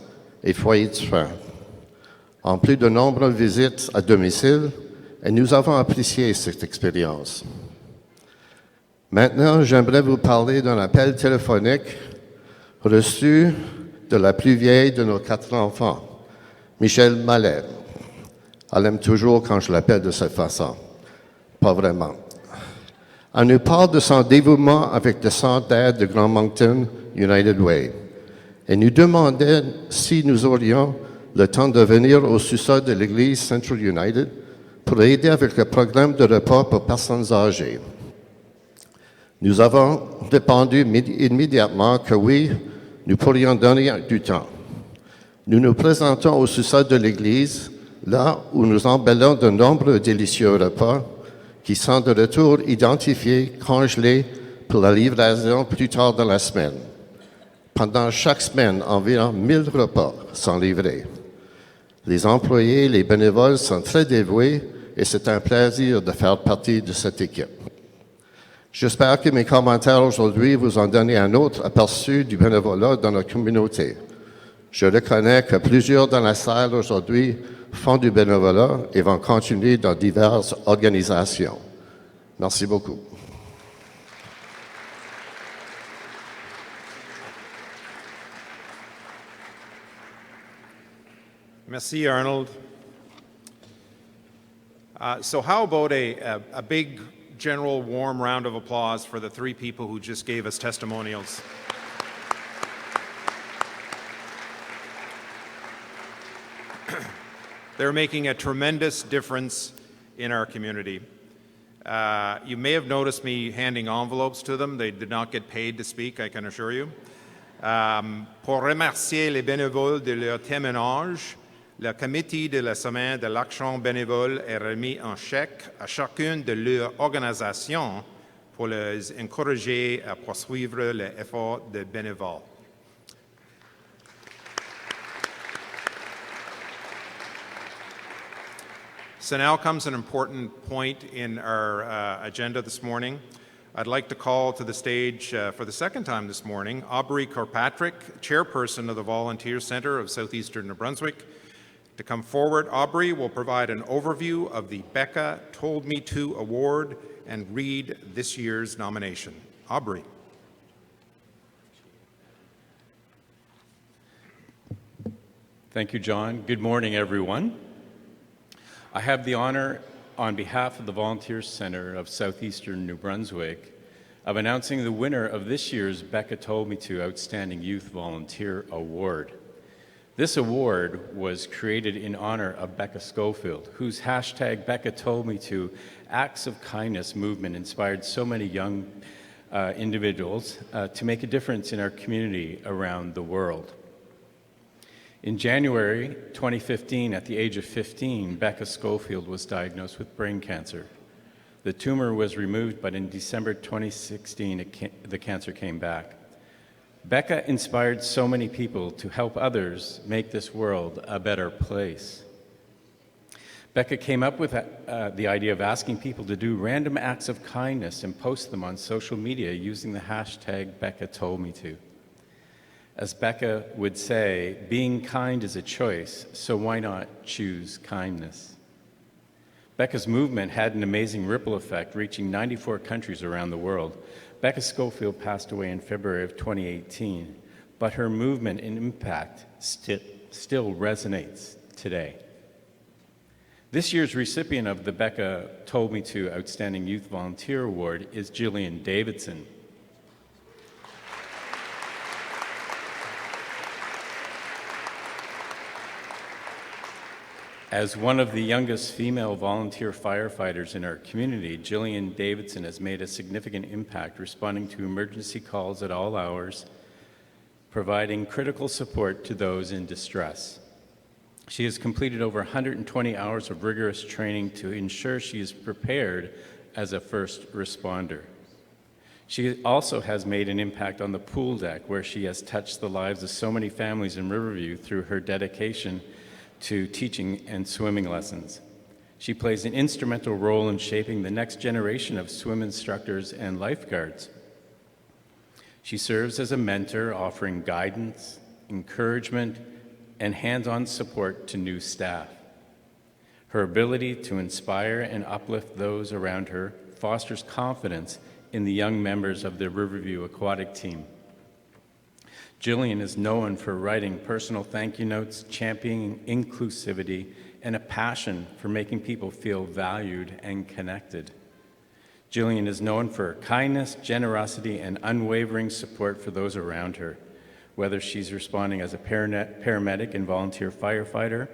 et foyers différents. En plus de nombreuses visites à domicile, et nous avons apprécié cette expérience. Maintenant, j'aimerais vous parler d'un appel téléphonique reçu de la plus vieille de nos 4 enfants, Michel Mallet. Elle aime toujours quand je l'appelle de cette façon. Pas vraiment. Elle nous parle de son dévouement avec le centre d'aide de Grand Moncton United Way et nous demandait si nous aurions le temps de venir au sous-sol de l'église Central United pour aider avec le programme de repas pour personnes âgées. Nous avons répondu immédiatement que oui, nous pourrions donner du temps. Nous nous présentons au sous-sol de l'église, là où nous embellons de nombreux délicieux repas qui sont de retour identifiés, congelés pour la livraison plus tard dans la semaine. Pendant chaque semaine, environ 1000 repas sont livrés. Les employés et les bénévoles sont très dévoués et c'est un plaisir de faire partie de cette équipe. J'espère que mes commentaires aujourd'hui vous ont donné un autre aperçu du bénévolat dans notre communauté. Je reconnais que plusieurs dans la salle aujourd'hui font du bénévolat et vont continuer dans diverses organisations. Merci beaucoup. Merci, Arnold. So how about a big general warm round of applause for the 3 people who just gave us testimonials? They're making a tremendous difference in our community. You may have noticed me handing envelopes to them. They did not get paid to speak, I can assure you. Pour remercier les bénévoles de leur témoignage, le comité de la semaine de l'action bénévole est remis un chèque à chacune de leurs organisations pour les encourager à poursuivre l'effort de bénévoles. So now comes an important point in our agenda this morning. I'd like to call to the stage for the second time this morning, Aubrey Kirkpatrick, chairperson of the Volunteer Center of Southeastern New Brunswick. To come forward, Aubrey will provide an overview of the Becca Told Me To Award and read this year's nomination. Aubrey. Thank you, John. Good morning, everyone. I have the honor, on behalf of the Volunteer Center of Southeastern New Brunswick, of announcing the winner of this year's Becca Told Me To Outstanding Youth Volunteer Award. This award was created in honor of Becca Schofield, whose hashtag Becca Told Me To Acts of Kindness movement inspired so many young individuals to make a difference in our community around the world. In January 2015, at the age of 15, Becca Schofield was diagnosed with brain cancer. The tumor was removed, but in December 2016, the cancer came back. Becca inspired so many people to help others make this world a better place. Becca came up with the idea of asking people to do random acts of kindness and post them on social media using the hashtag Becca Told Me To. As Becca would say, being kind is a choice, so why not choose kindness? Becca's movement had an amazing ripple effect, reaching 94 countries around the world. Becca Schofield passed away in February of 2018, but her movement and impact still resonates today. This year's recipient of the Becca Told Me To Outstanding Youth Volunteer Award is Jillian Davidson. As one of the youngest female volunteer firefighters in our community, Jillian Davidson has made a significant impact responding to emergency calls at all hours, providing critical support to those in distress. She has completed over 120 hours of rigorous training to ensure she is prepared as a first responder. She also has made an impact on the pool deck, where she has touched the lives of so many families in Riverview through her dedication to teaching and swimming lessons. She plays an instrumental role in shaping the next generation of swim instructors and lifeguards. She serves as a mentor, offering guidance, encouragement, and hands-on support to new staff. Her ability to inspire and uplift those around her fosters confidence in the young members of the Riverview Aquatic team. Jillian is known for writing personal thank you notes, championing inclusivity, and a passion for making people feel valued and connected. Jillian is known for her kindness, generosity, and unwavering support for those around her, whether she's responding as a paramedic and volunteer firefighter,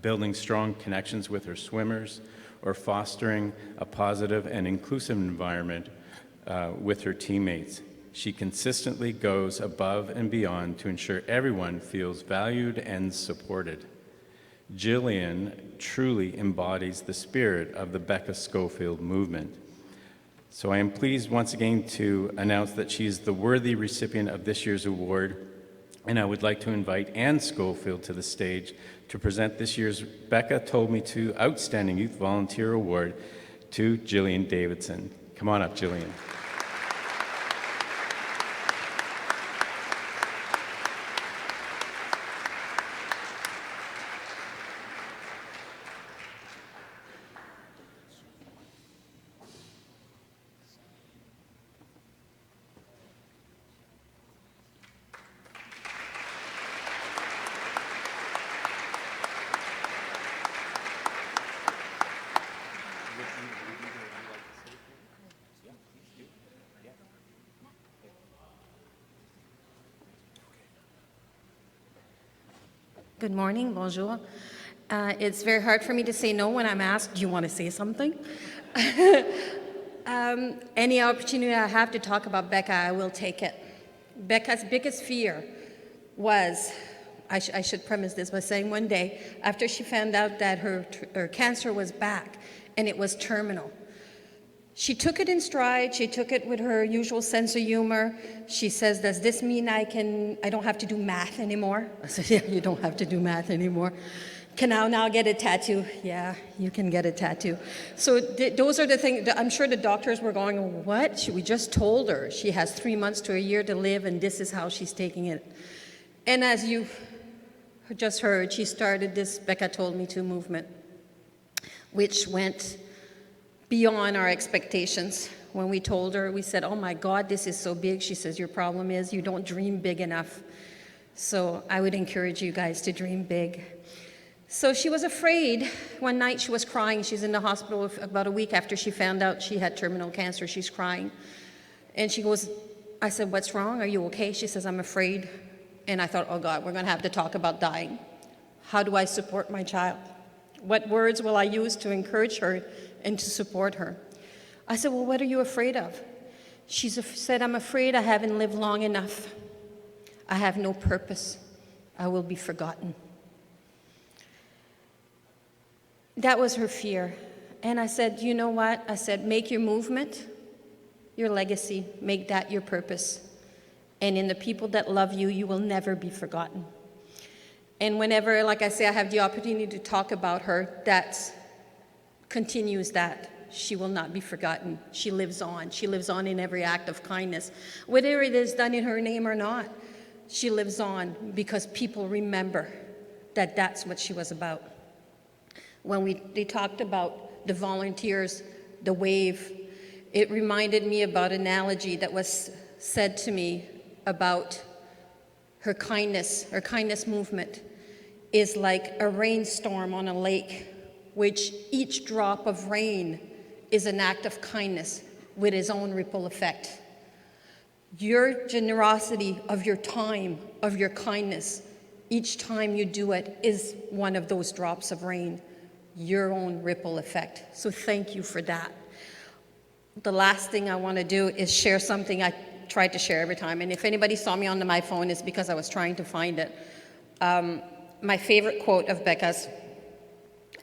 building strong connections with her swimmers, or fostering a positive and inclusive environment with her teammates. She consistently goes above and beyond to ensure everyone feels valued and supported. Jillian truly embodies the spirit of the Becca Schofield movement. So I am pleased once again to announce that she is the worthy recipient of this year's award, and I would like to invite Anne Schofield to the stage to present this year's Becca Told Me To Outstanding Youth Volunteer Award to Jillian Davidson. Come on up, Jillian. Good morning, bonjour. It's very hard for me to say no when I'm asked, do you want to say something? Any opportunity I have to talk about Becca, I will take it. Becca's biggest fear was, I should premise this by saying one day, after she found out that her cancer was back and it was terminal, she took it in stride. She took it with her usual sense of humor. She says, does this mean I don't have to do math anymore? I said, yeah, you don't have to do math anymore. Can I now get a tattoo? Yeah, you can get a tattoo. So those are the things. I'm sure the doctors were going, what? We just told her she has 3 months to a year to live, and this is how she's taking it. And as you just heard, she started this Becca Told Me To movement, which went beyond our expectations. When we told her, we said, oh my God, this is so big. She says, your problem is you don't dream big enough. So I would encourage you guys to dream big. So she was afraid. One night she was crying. She's in the hospital about a week after she found out she had terminal cancer. She's crying. And she goes, I said, what's wrong? Are you okay? She says, I'm afraid. And I thought, oh God, we're going to have to talk about dying. How do I support my child? What words will I use to encourage her and to support her? I said, well, what are you afraid of? She said, I'm afraid I haven't lived long enough. I have no purpose. I will be forgotten. That was her fear. And I said, you know what? I said, make your movement your legacy. Make that your purpose. And in the people that love you, you will never be forgotten. And whenever, like I say, I have the opportunity to talk about her, that continues that. She will not be forgotten. She lives on. She lives on in every act of kindness. Whether it is done in her name or not, she lives on because people remember that that's what she was about. When they talked about the volunteers, the wave, it reminded me about an analogy that was said to me about her kindness movement is like a rainstorm on a lake, which each drop of rain is an act of kindness with its own ripple effect. Your generosity of your time, of your kindness, each time you do it is one of those drops of rain, your own ripple effect. So thank you for that. The last thing I want to do is share something I try to share every time. And if anybody saw me on my phone, it's because I was trying to find it. My favorite quote of Becca's,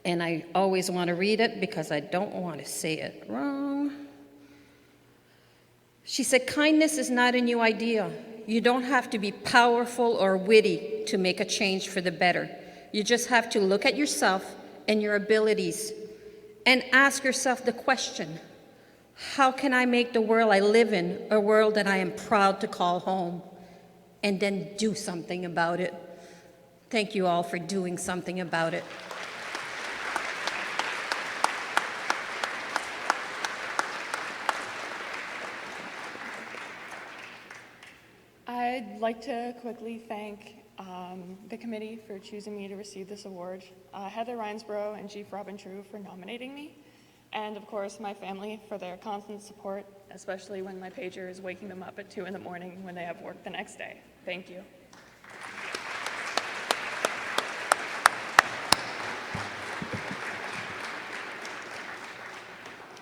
and I always want to read it because I don't want to say it wrong. She said, kindness is not a new idea. You don't have to be powerful or witty to make a change for the better. You just have to look at yourself and your abilities and ask yourself the question, How can I make the world I live in a world that I am proud to call home, and then do something about it? Thank you all for doing something about it. I'd like to quickly thank the committee for choosing me to receive this award, Heather Reinsborough and Chief Robin True for nominating me, and of course my family for their constant support, especially when my pager is waking them up at 2 in the morning when they have work the next day. Thank you.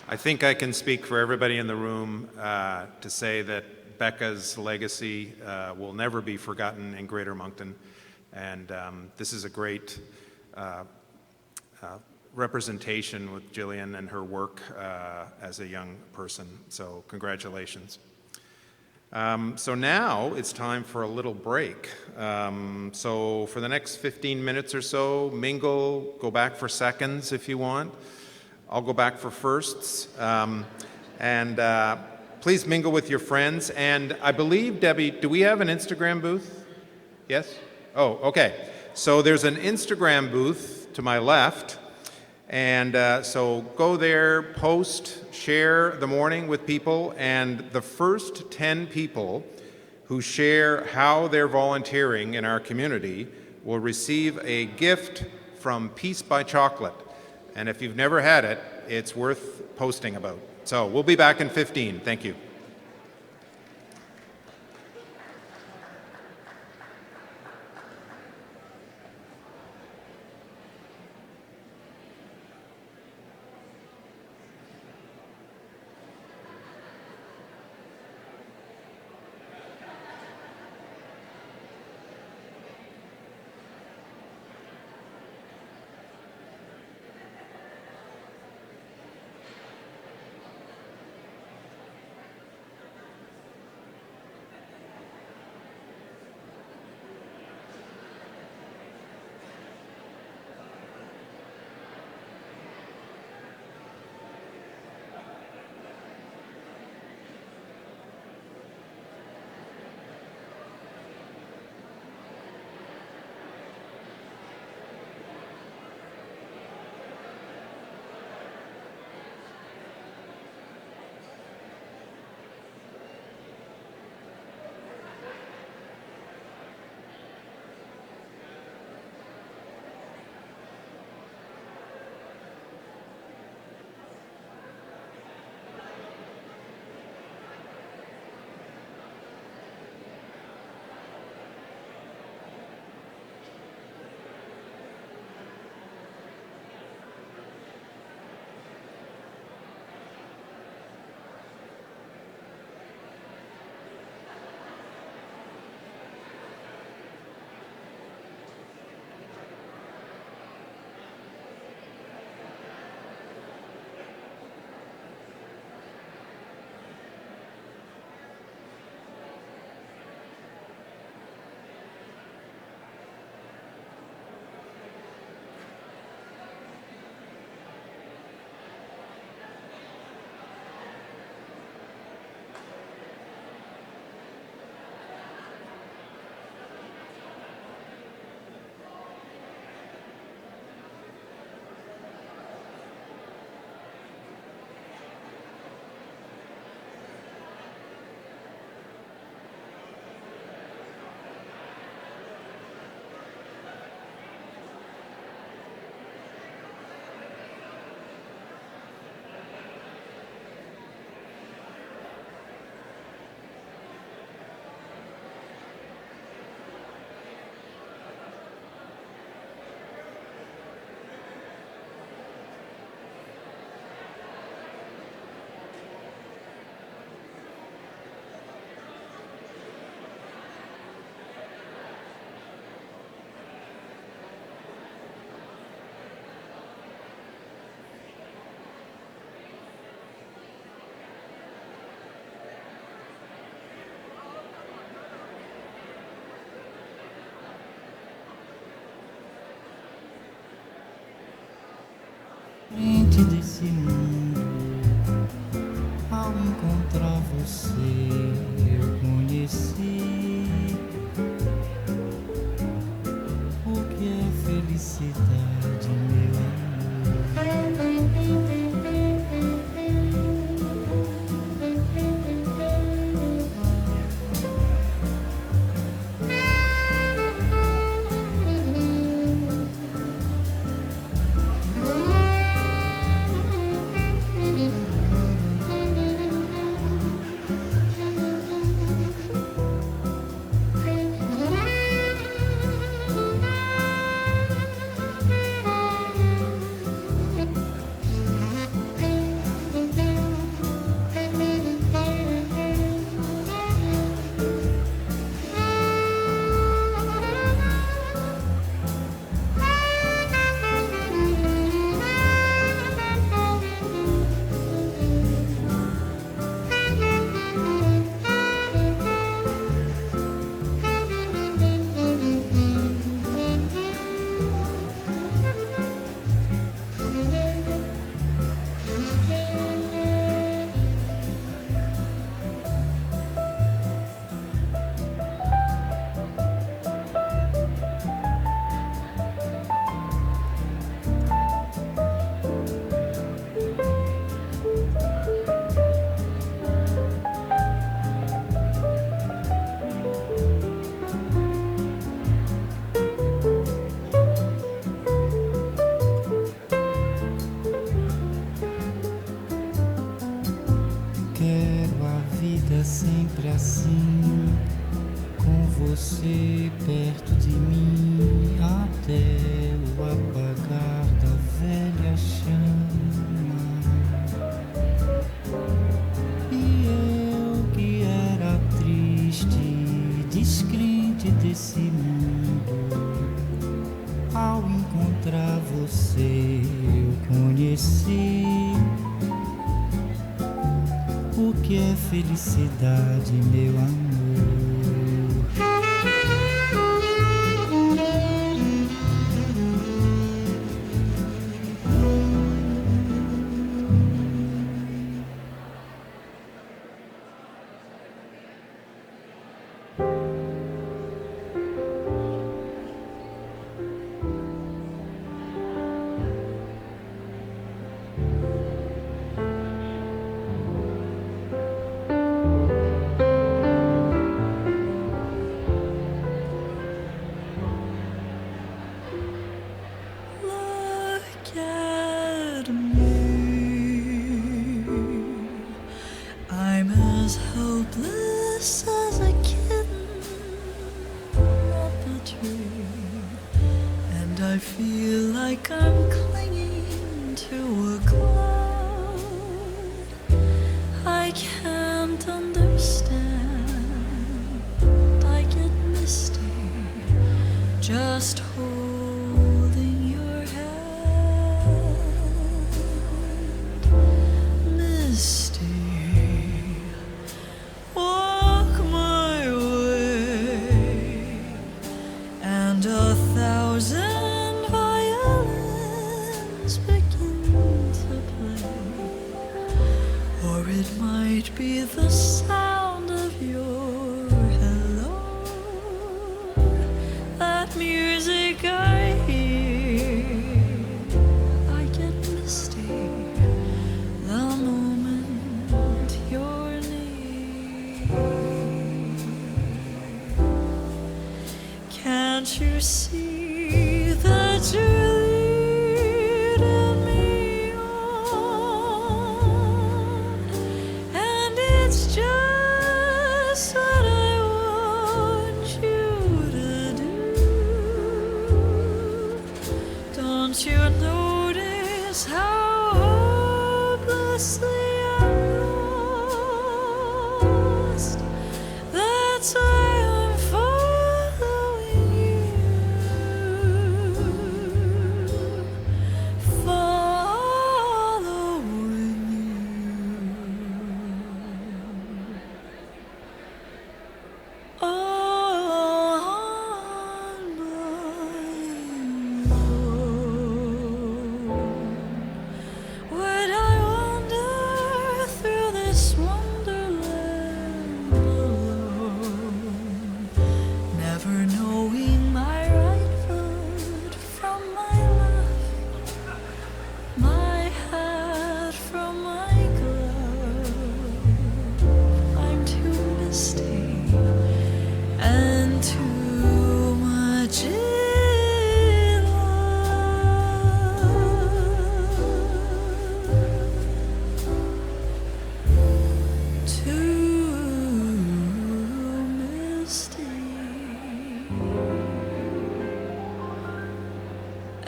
I think I can speak for everybody in the room to say that Becca's legacy will never be forgotten in Greater Moncton, and this is a great representation with Jillian and her work as a young person, so congratulations. So now it's time for a little break. So for the next 15 minutes or so, mingle, go back for seconds if you want. I'll go back for firsts. Please mingle with your friends. And I believe, Debbie, do we have an Instagram booth? Yes? Oh, okay. So there's an Instagram booth to my left. And so go there, post, share the morning with people. And the first 10 people who share how they're volunteering in our community will receive a gift from Peace by Chocolate. And if you've never had it, it's worth posting about. So we'll be back in 15. Thank you. Desse mundo, você eu conheci o que é felicidade, meu amor. Quero a vida sempre assim, com você perto de mim, até o apagar da velha chama. E eu que era triste, descrente desse mundo, ao encontrar você eu conheci o que é felicidade, meu amor. I'm as hopeless as a kitten up a tree, and I feel like I'm clinging to a cloud. I can't understand, I get misty just holding your hand. Misty, walk my way, and 1,000 violins begin to play, or it might be the sound of your hello, that music I hear. I get misty the moment you're near. Can't you see that you're leading me on? And it's just what I want you to do. Don't you notice how hopelessly I'm lost? That's why I'm following you, following you. On my own. Would I wander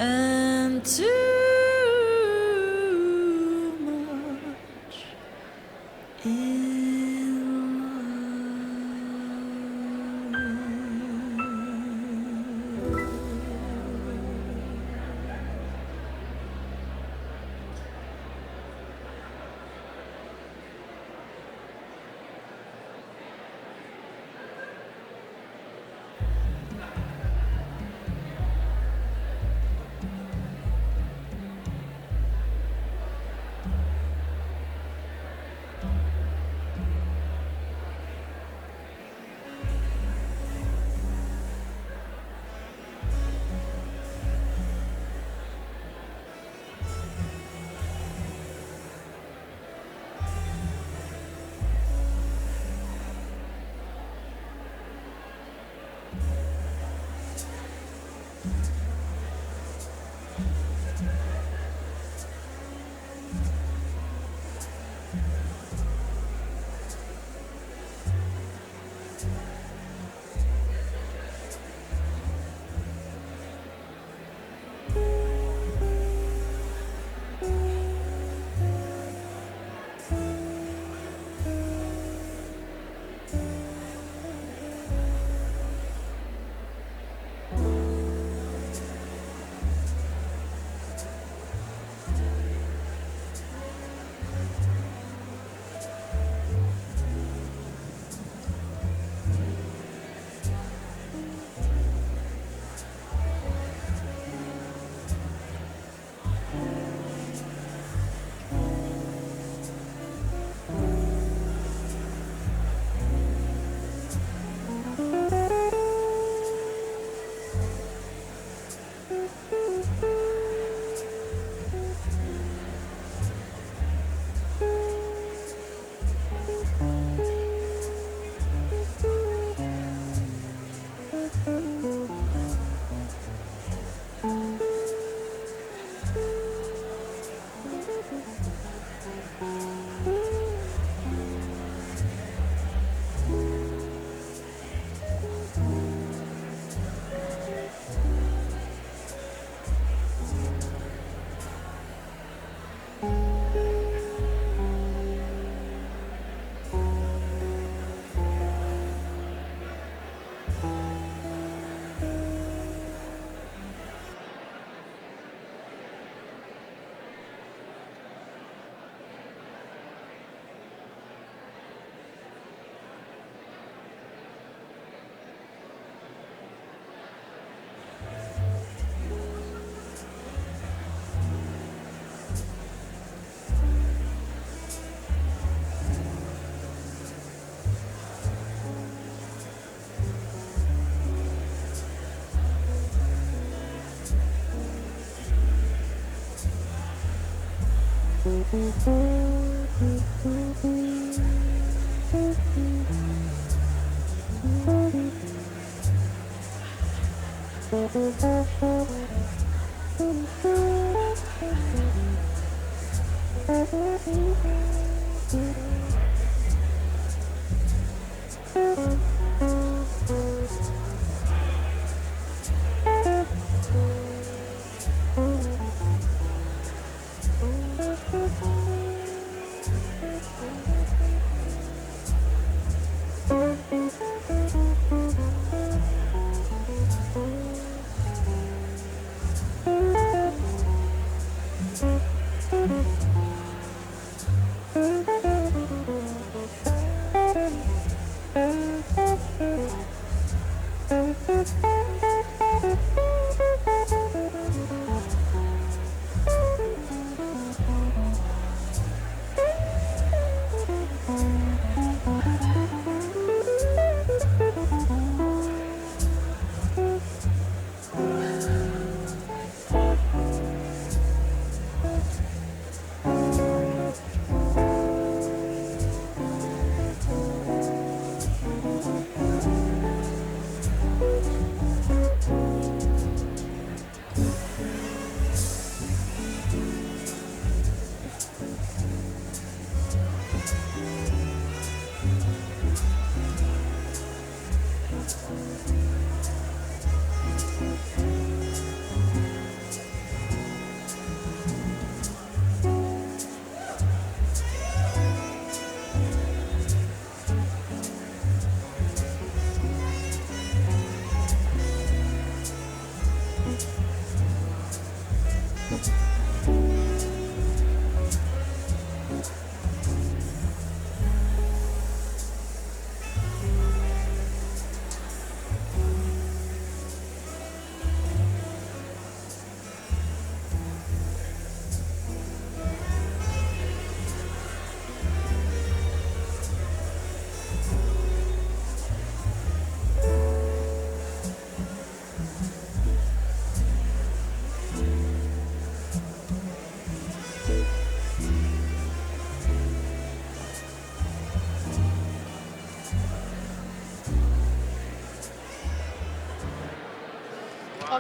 and too much in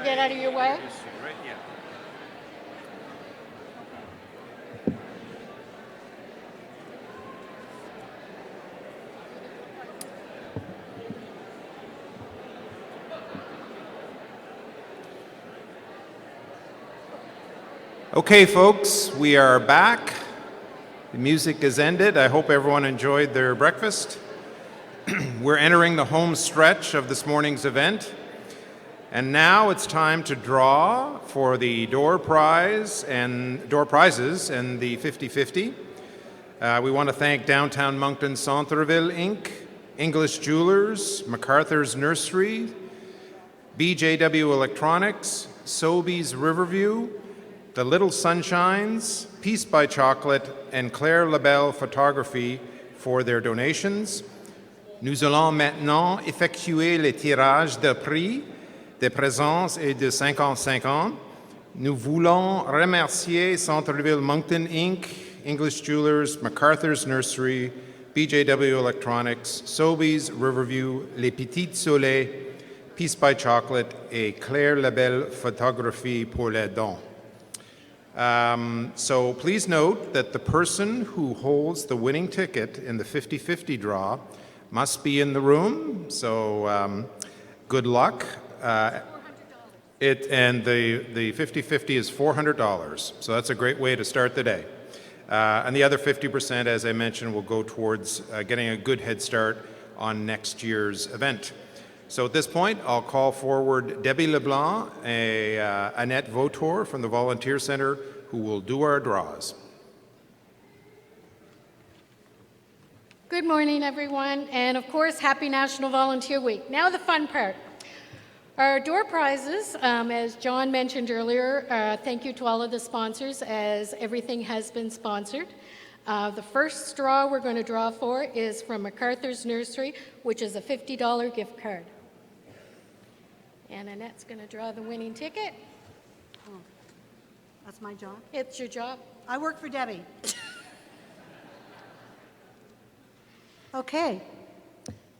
I'll get out of your way. Right, yeah. Okay, folks, we are back. The music is ended. I hope everyone enjoyed their breakfast. We're entering the home stretch of this morning's event. And now it's time to draw for the door prizes and the 50-50. We want to thank Downtown Moncton Centreville Inc., English Jewelers, MacArthur's Nursery, BJW Electronics, Sobeys Riverview, The Little Sunshines, Peace by Chocolate, and Claire Labelle Photography for their donations. Nous allons maintenant effectuer le tirage de prix des présences et de 50-50. Nous voulons remercier Centreville Moncton Inc., English Jewelers, MacArthur's Nursery, BJW Electronics, Sobeys Riverview, Les Petites Soleils, Peace by Chocolate, et Claire Labelle Photography pour les dons. So please note that the person who holds the winning ticket in the 50-50 draw must be in the room, so good luck. And the 50-50 is $400, so that's a great way to start the day. And the other 50%, as I mentioned, will go towards getting a good head start on next year's event. So at this point, I'll call forward Debbie LeBlanc and Annette Vautour from the Volunteer Center, who will do our draws. Good morning, everyone, and of course, happy National Volunteer Week. Now the fun part. Our door prizes, as John mentioned earlier, thank you to all of the sponsors, as everything has been sponsored. The first straw we're going to draw for is from MacArthur's Nursery, which is a $50 gift card. And Annette's going to draw the winning ticket. Oh, that's my job? It's your job. I work for Debbie. Okay.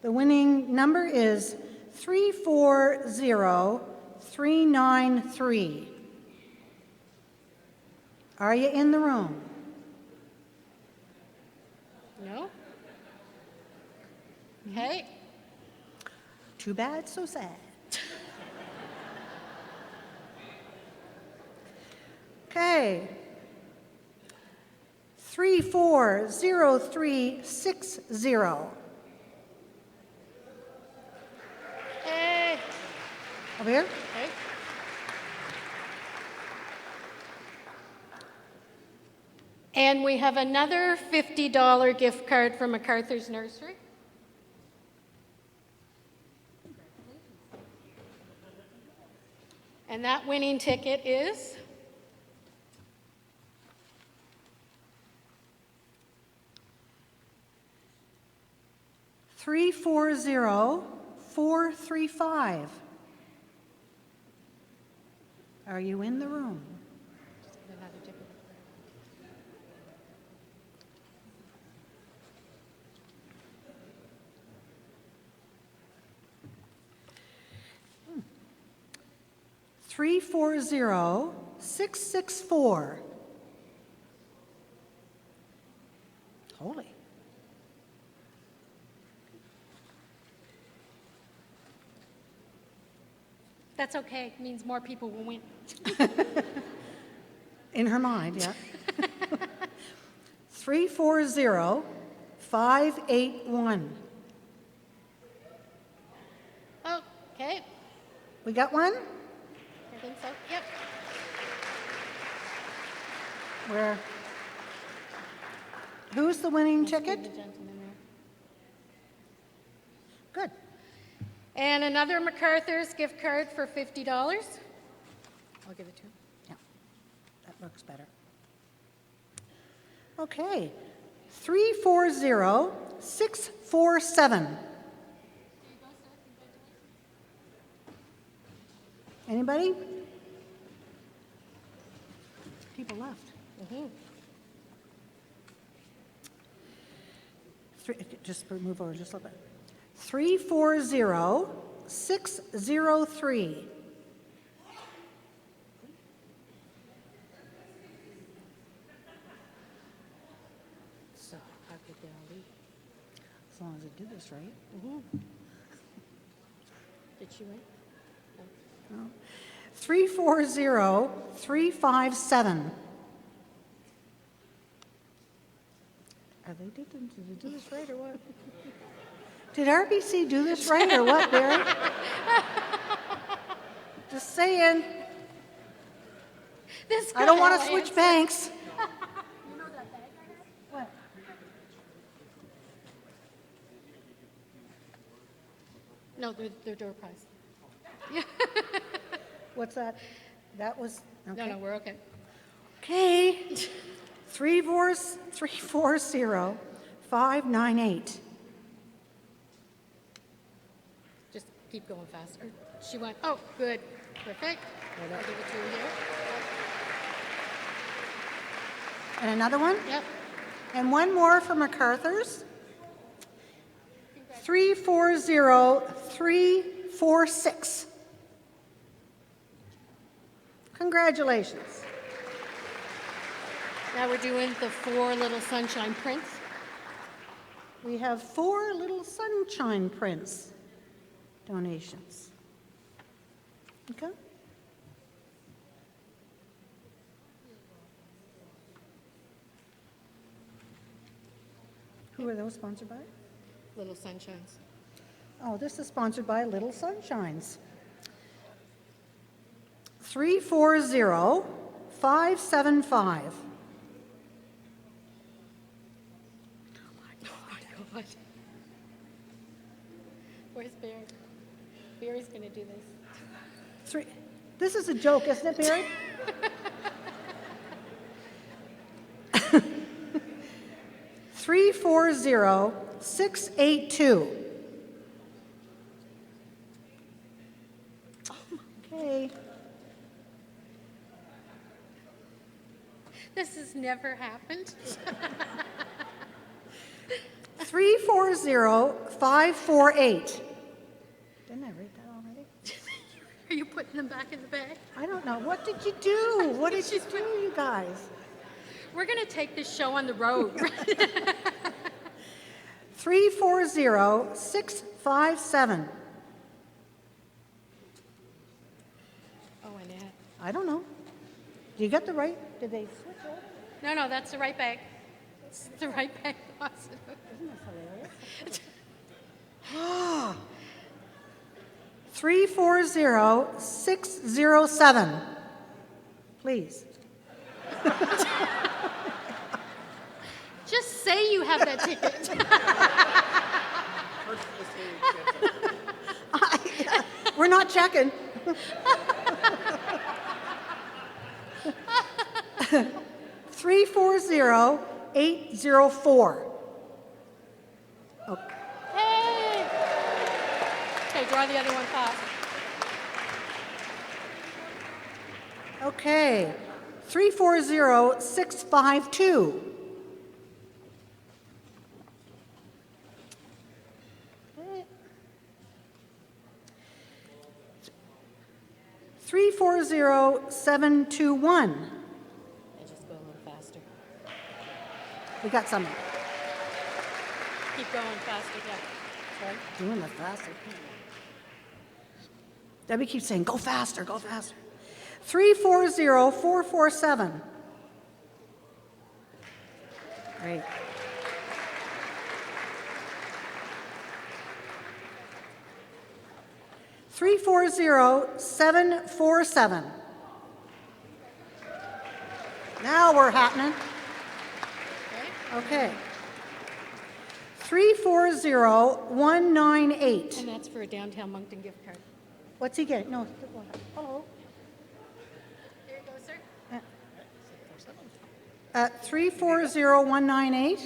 The winning number is 340393. Are you in the room? No? Okay. Too bad, so sad. Okay. 340360. Hey. Over here? Okay. And we have another $50 gift card from MacArthur's Nursery. And that winning ticket is $340,435. Are you in the room? Hmm. 340664. Holy. That's okay. It means more people will win. In her mind, yeah. 340581. Okay. We got one? I think so. Yep. Where? Who's the winning ticket? Good. And another MacArthur's gift card for $50. I'll give it to him. Yeah, that works better. Okay, 340647. Anybody? People left. Just move over just a little bit. 340603. As long as I do this right. Did she win? 340357. Did they do this right or what? Did RBC do this right or what, Barry? Just saying. This I don't girl want to switch answered. banks. What? No, they're door prize. What's that? That was, okay. No, we're okay. Okay. 340598. Just keep going faster. She went, oh, good. Perfect. I'll give it to you here. And another one? Yep. And one more for MacArthur's. 340346. Congratulations. Now we're doing the 4 little sunshine prints. We have 4 little sunshine prints donations. Okay. Who are those sponsored by? Little sunshines. Oh, this is sponsored by Little Sunshines. 340575. Oh my God. Where's Barry? Barry's going to do this. This is a joke, isn't it, Barry? Three 340682. Okay. This has never happened. 340548. Didn't I read that already? Are you putting them back in the bag? I don't know. What did you do? What did you do, you guys? We're going to take this show on the road. 340657. Oh, Annette. I don't know. Do you get the right? Did they switch over? No, that's the right bag. It's the right bag. Isn't this hilarious? 340607. Please. Just say you have that ticket. We're not checking. 340804. Okay. Hey! Okay, draw the other one fast. Okay. 340652. Okay. 340721. I just go a little faster. We got something. Keep going faster, yeah. Sorry. Doing the faster. Debbie keeps saying, go faster, go faster. 340447. Great. Three 340747. Now we're happening. Okay. 340198. And that's for a downtown Moncton gift card. What's he getting? No. Hello. There you go, sir. 340198.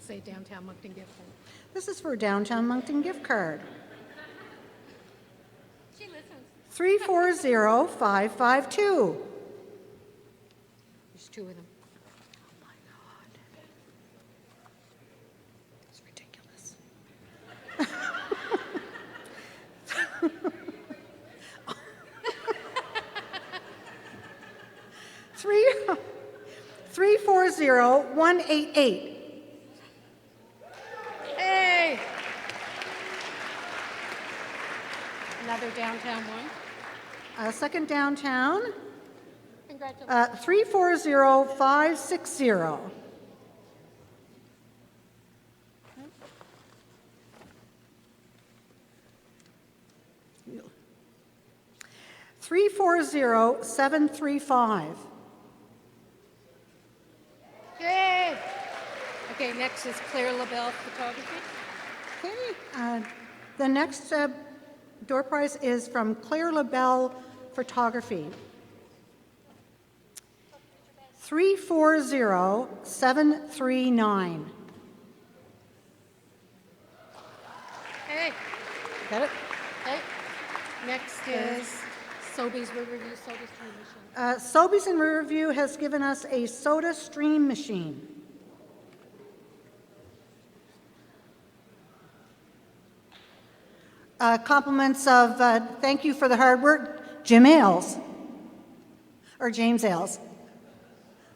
Say downtown Moncton gift card. This is for a downtown Moncton gift card. She listens. 340552. There's 2 of them. Oh my God. It's ridiculous. 340188. downtown one. Second downtown, Congratulations. 340560. 340735. Yay! Okay, next is Claire LaBelle Photography. Okay, the next door prize is from Claire LaBelle Photography. 340739. Hey, Got it? hey. Next is Sobeys Riverview Soda Stream Machine. Sobeys in Riverview has given us a soda stream machine. Compliments of thank you for the hard work, Jim Ailes, or James Ailes.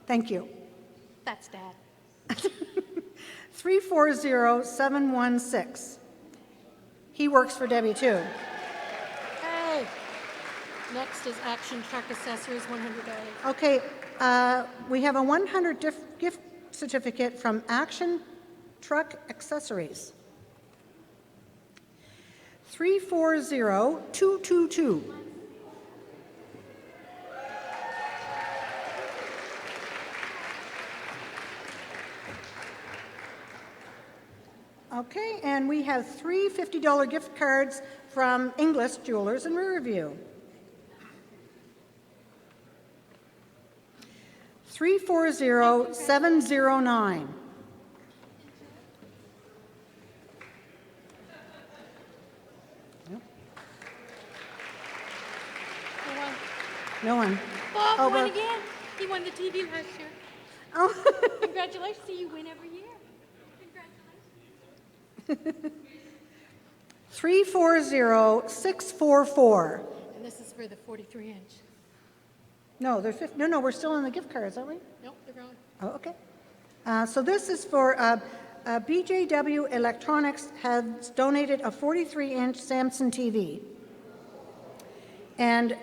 Thank you. That's Dad. 340716. He works for Debbie too. Hey. Next is Action Truck Accessories, $100. Okay, we have a 100 gift certificate from Action Truck Accessories. 340222. Okay, and we have three $50 gift cards from Inglis Jewelers in Riverview. 340709. No one. Bob Oh, won Bob. again. He won the TV last year. Oh. Congratulations. See, you win every year. Congratulations. 340644. And this is for the 43-inch. No, they're no, we're still on the gift cards, aren't we? Nope, they're gone. Oh, okay. So this is for BJW Electronics has donated a 43-inch Samsung TV. And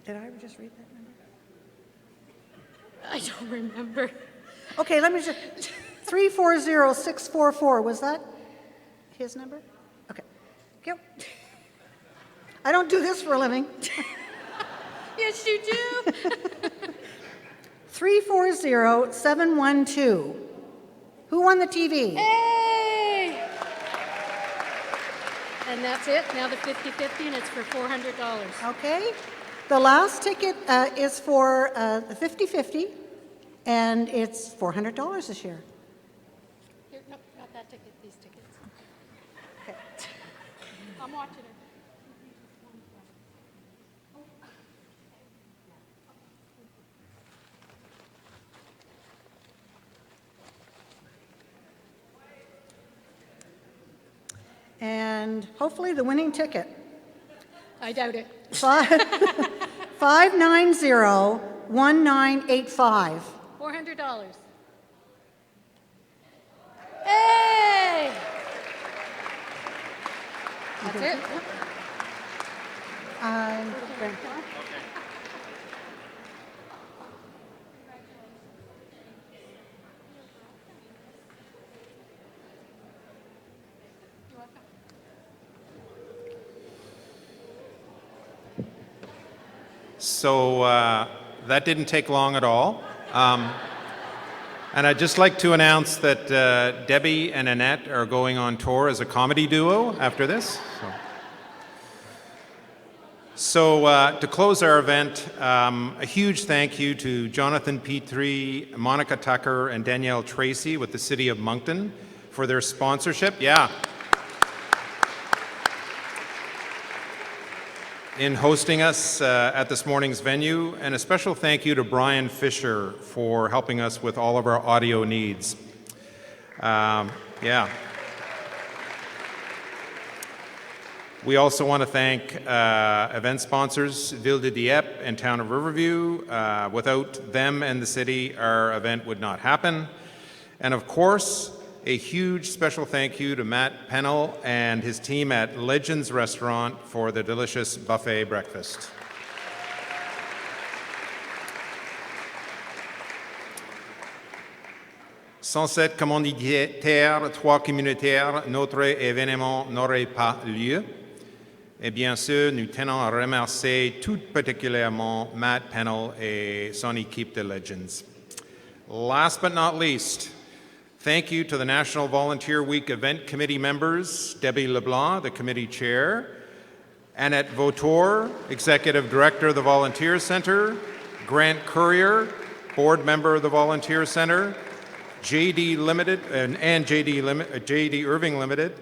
did I just read that number? I don't remember. Okay, let me just 340644. Was that his number? Okay. Yep. I don't do this for a living. Yes, you do. 340712. Who won the TV? Hey! And that's it. Now the 50-50, and it's for $400. Okay. The last ticket is for the 50-50, and it's $400 this year. Here, no, not that ticket. These tickets. Okay. I'm watching it. And hopefully the winning ticket. I doubt it. 5901985. $400. Hey! That's it. So that didn't take long at all. And I'd just like to announce that Debbie and Annette are going on tour as a comedy duo after this. So to close our event, a huge thank you to Jonathan Petrie, Monica Tucker, and Danielle Tracy with the City of Moncton for their sponsorship. Yeah. In hosting us at this morning's venue, and a special thank you to Brian Fisher for helping us with all of our audio needs. Yeah. We also want to thank event sponsors, Ville de Dieppe and Town of Riverview. Without them and the city, our event would not happen. And of course, a huge special thank you to Matt Pennell and his team at Legends Restaurant for the delicious buffet breakfast. Sans cette commanditaire, trois communautaires, notre événement n'aurait pas lieu. Et bien sûr, nous tenons à remercier tout particulièrement Matt Pennell et son équipe de Legends. Last but not least, thank you to the National Volunteer Week Event Committee members, Debbie LeBlanc, the committee chair, Annette Vautour, Executive Director of the Volunteer Center, Grant Courier, Board Member of the Volunteer Center, JD Limited and JD Irving Limited,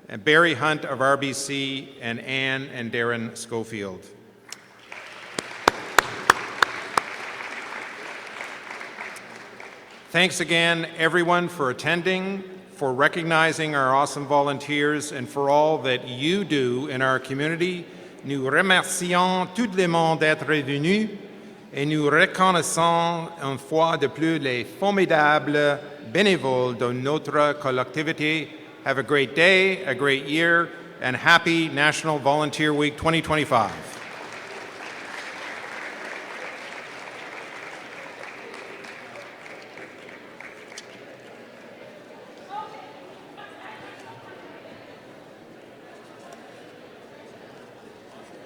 and Barry Hunt of RBC, and Ann and Darren Schofield. Thanks again, everyone, for attending, for recognizing our awesome volunteers, and for all that you do in our community. Nous remercions tout le monde d'être venu et nous reconnaissons une fois de plus les formidables bénévoles de notre collectivité. Have a great day, a great year, and happy National Volunteer Week 2025.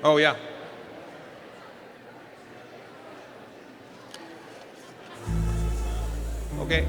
Oh, yeah. Okay.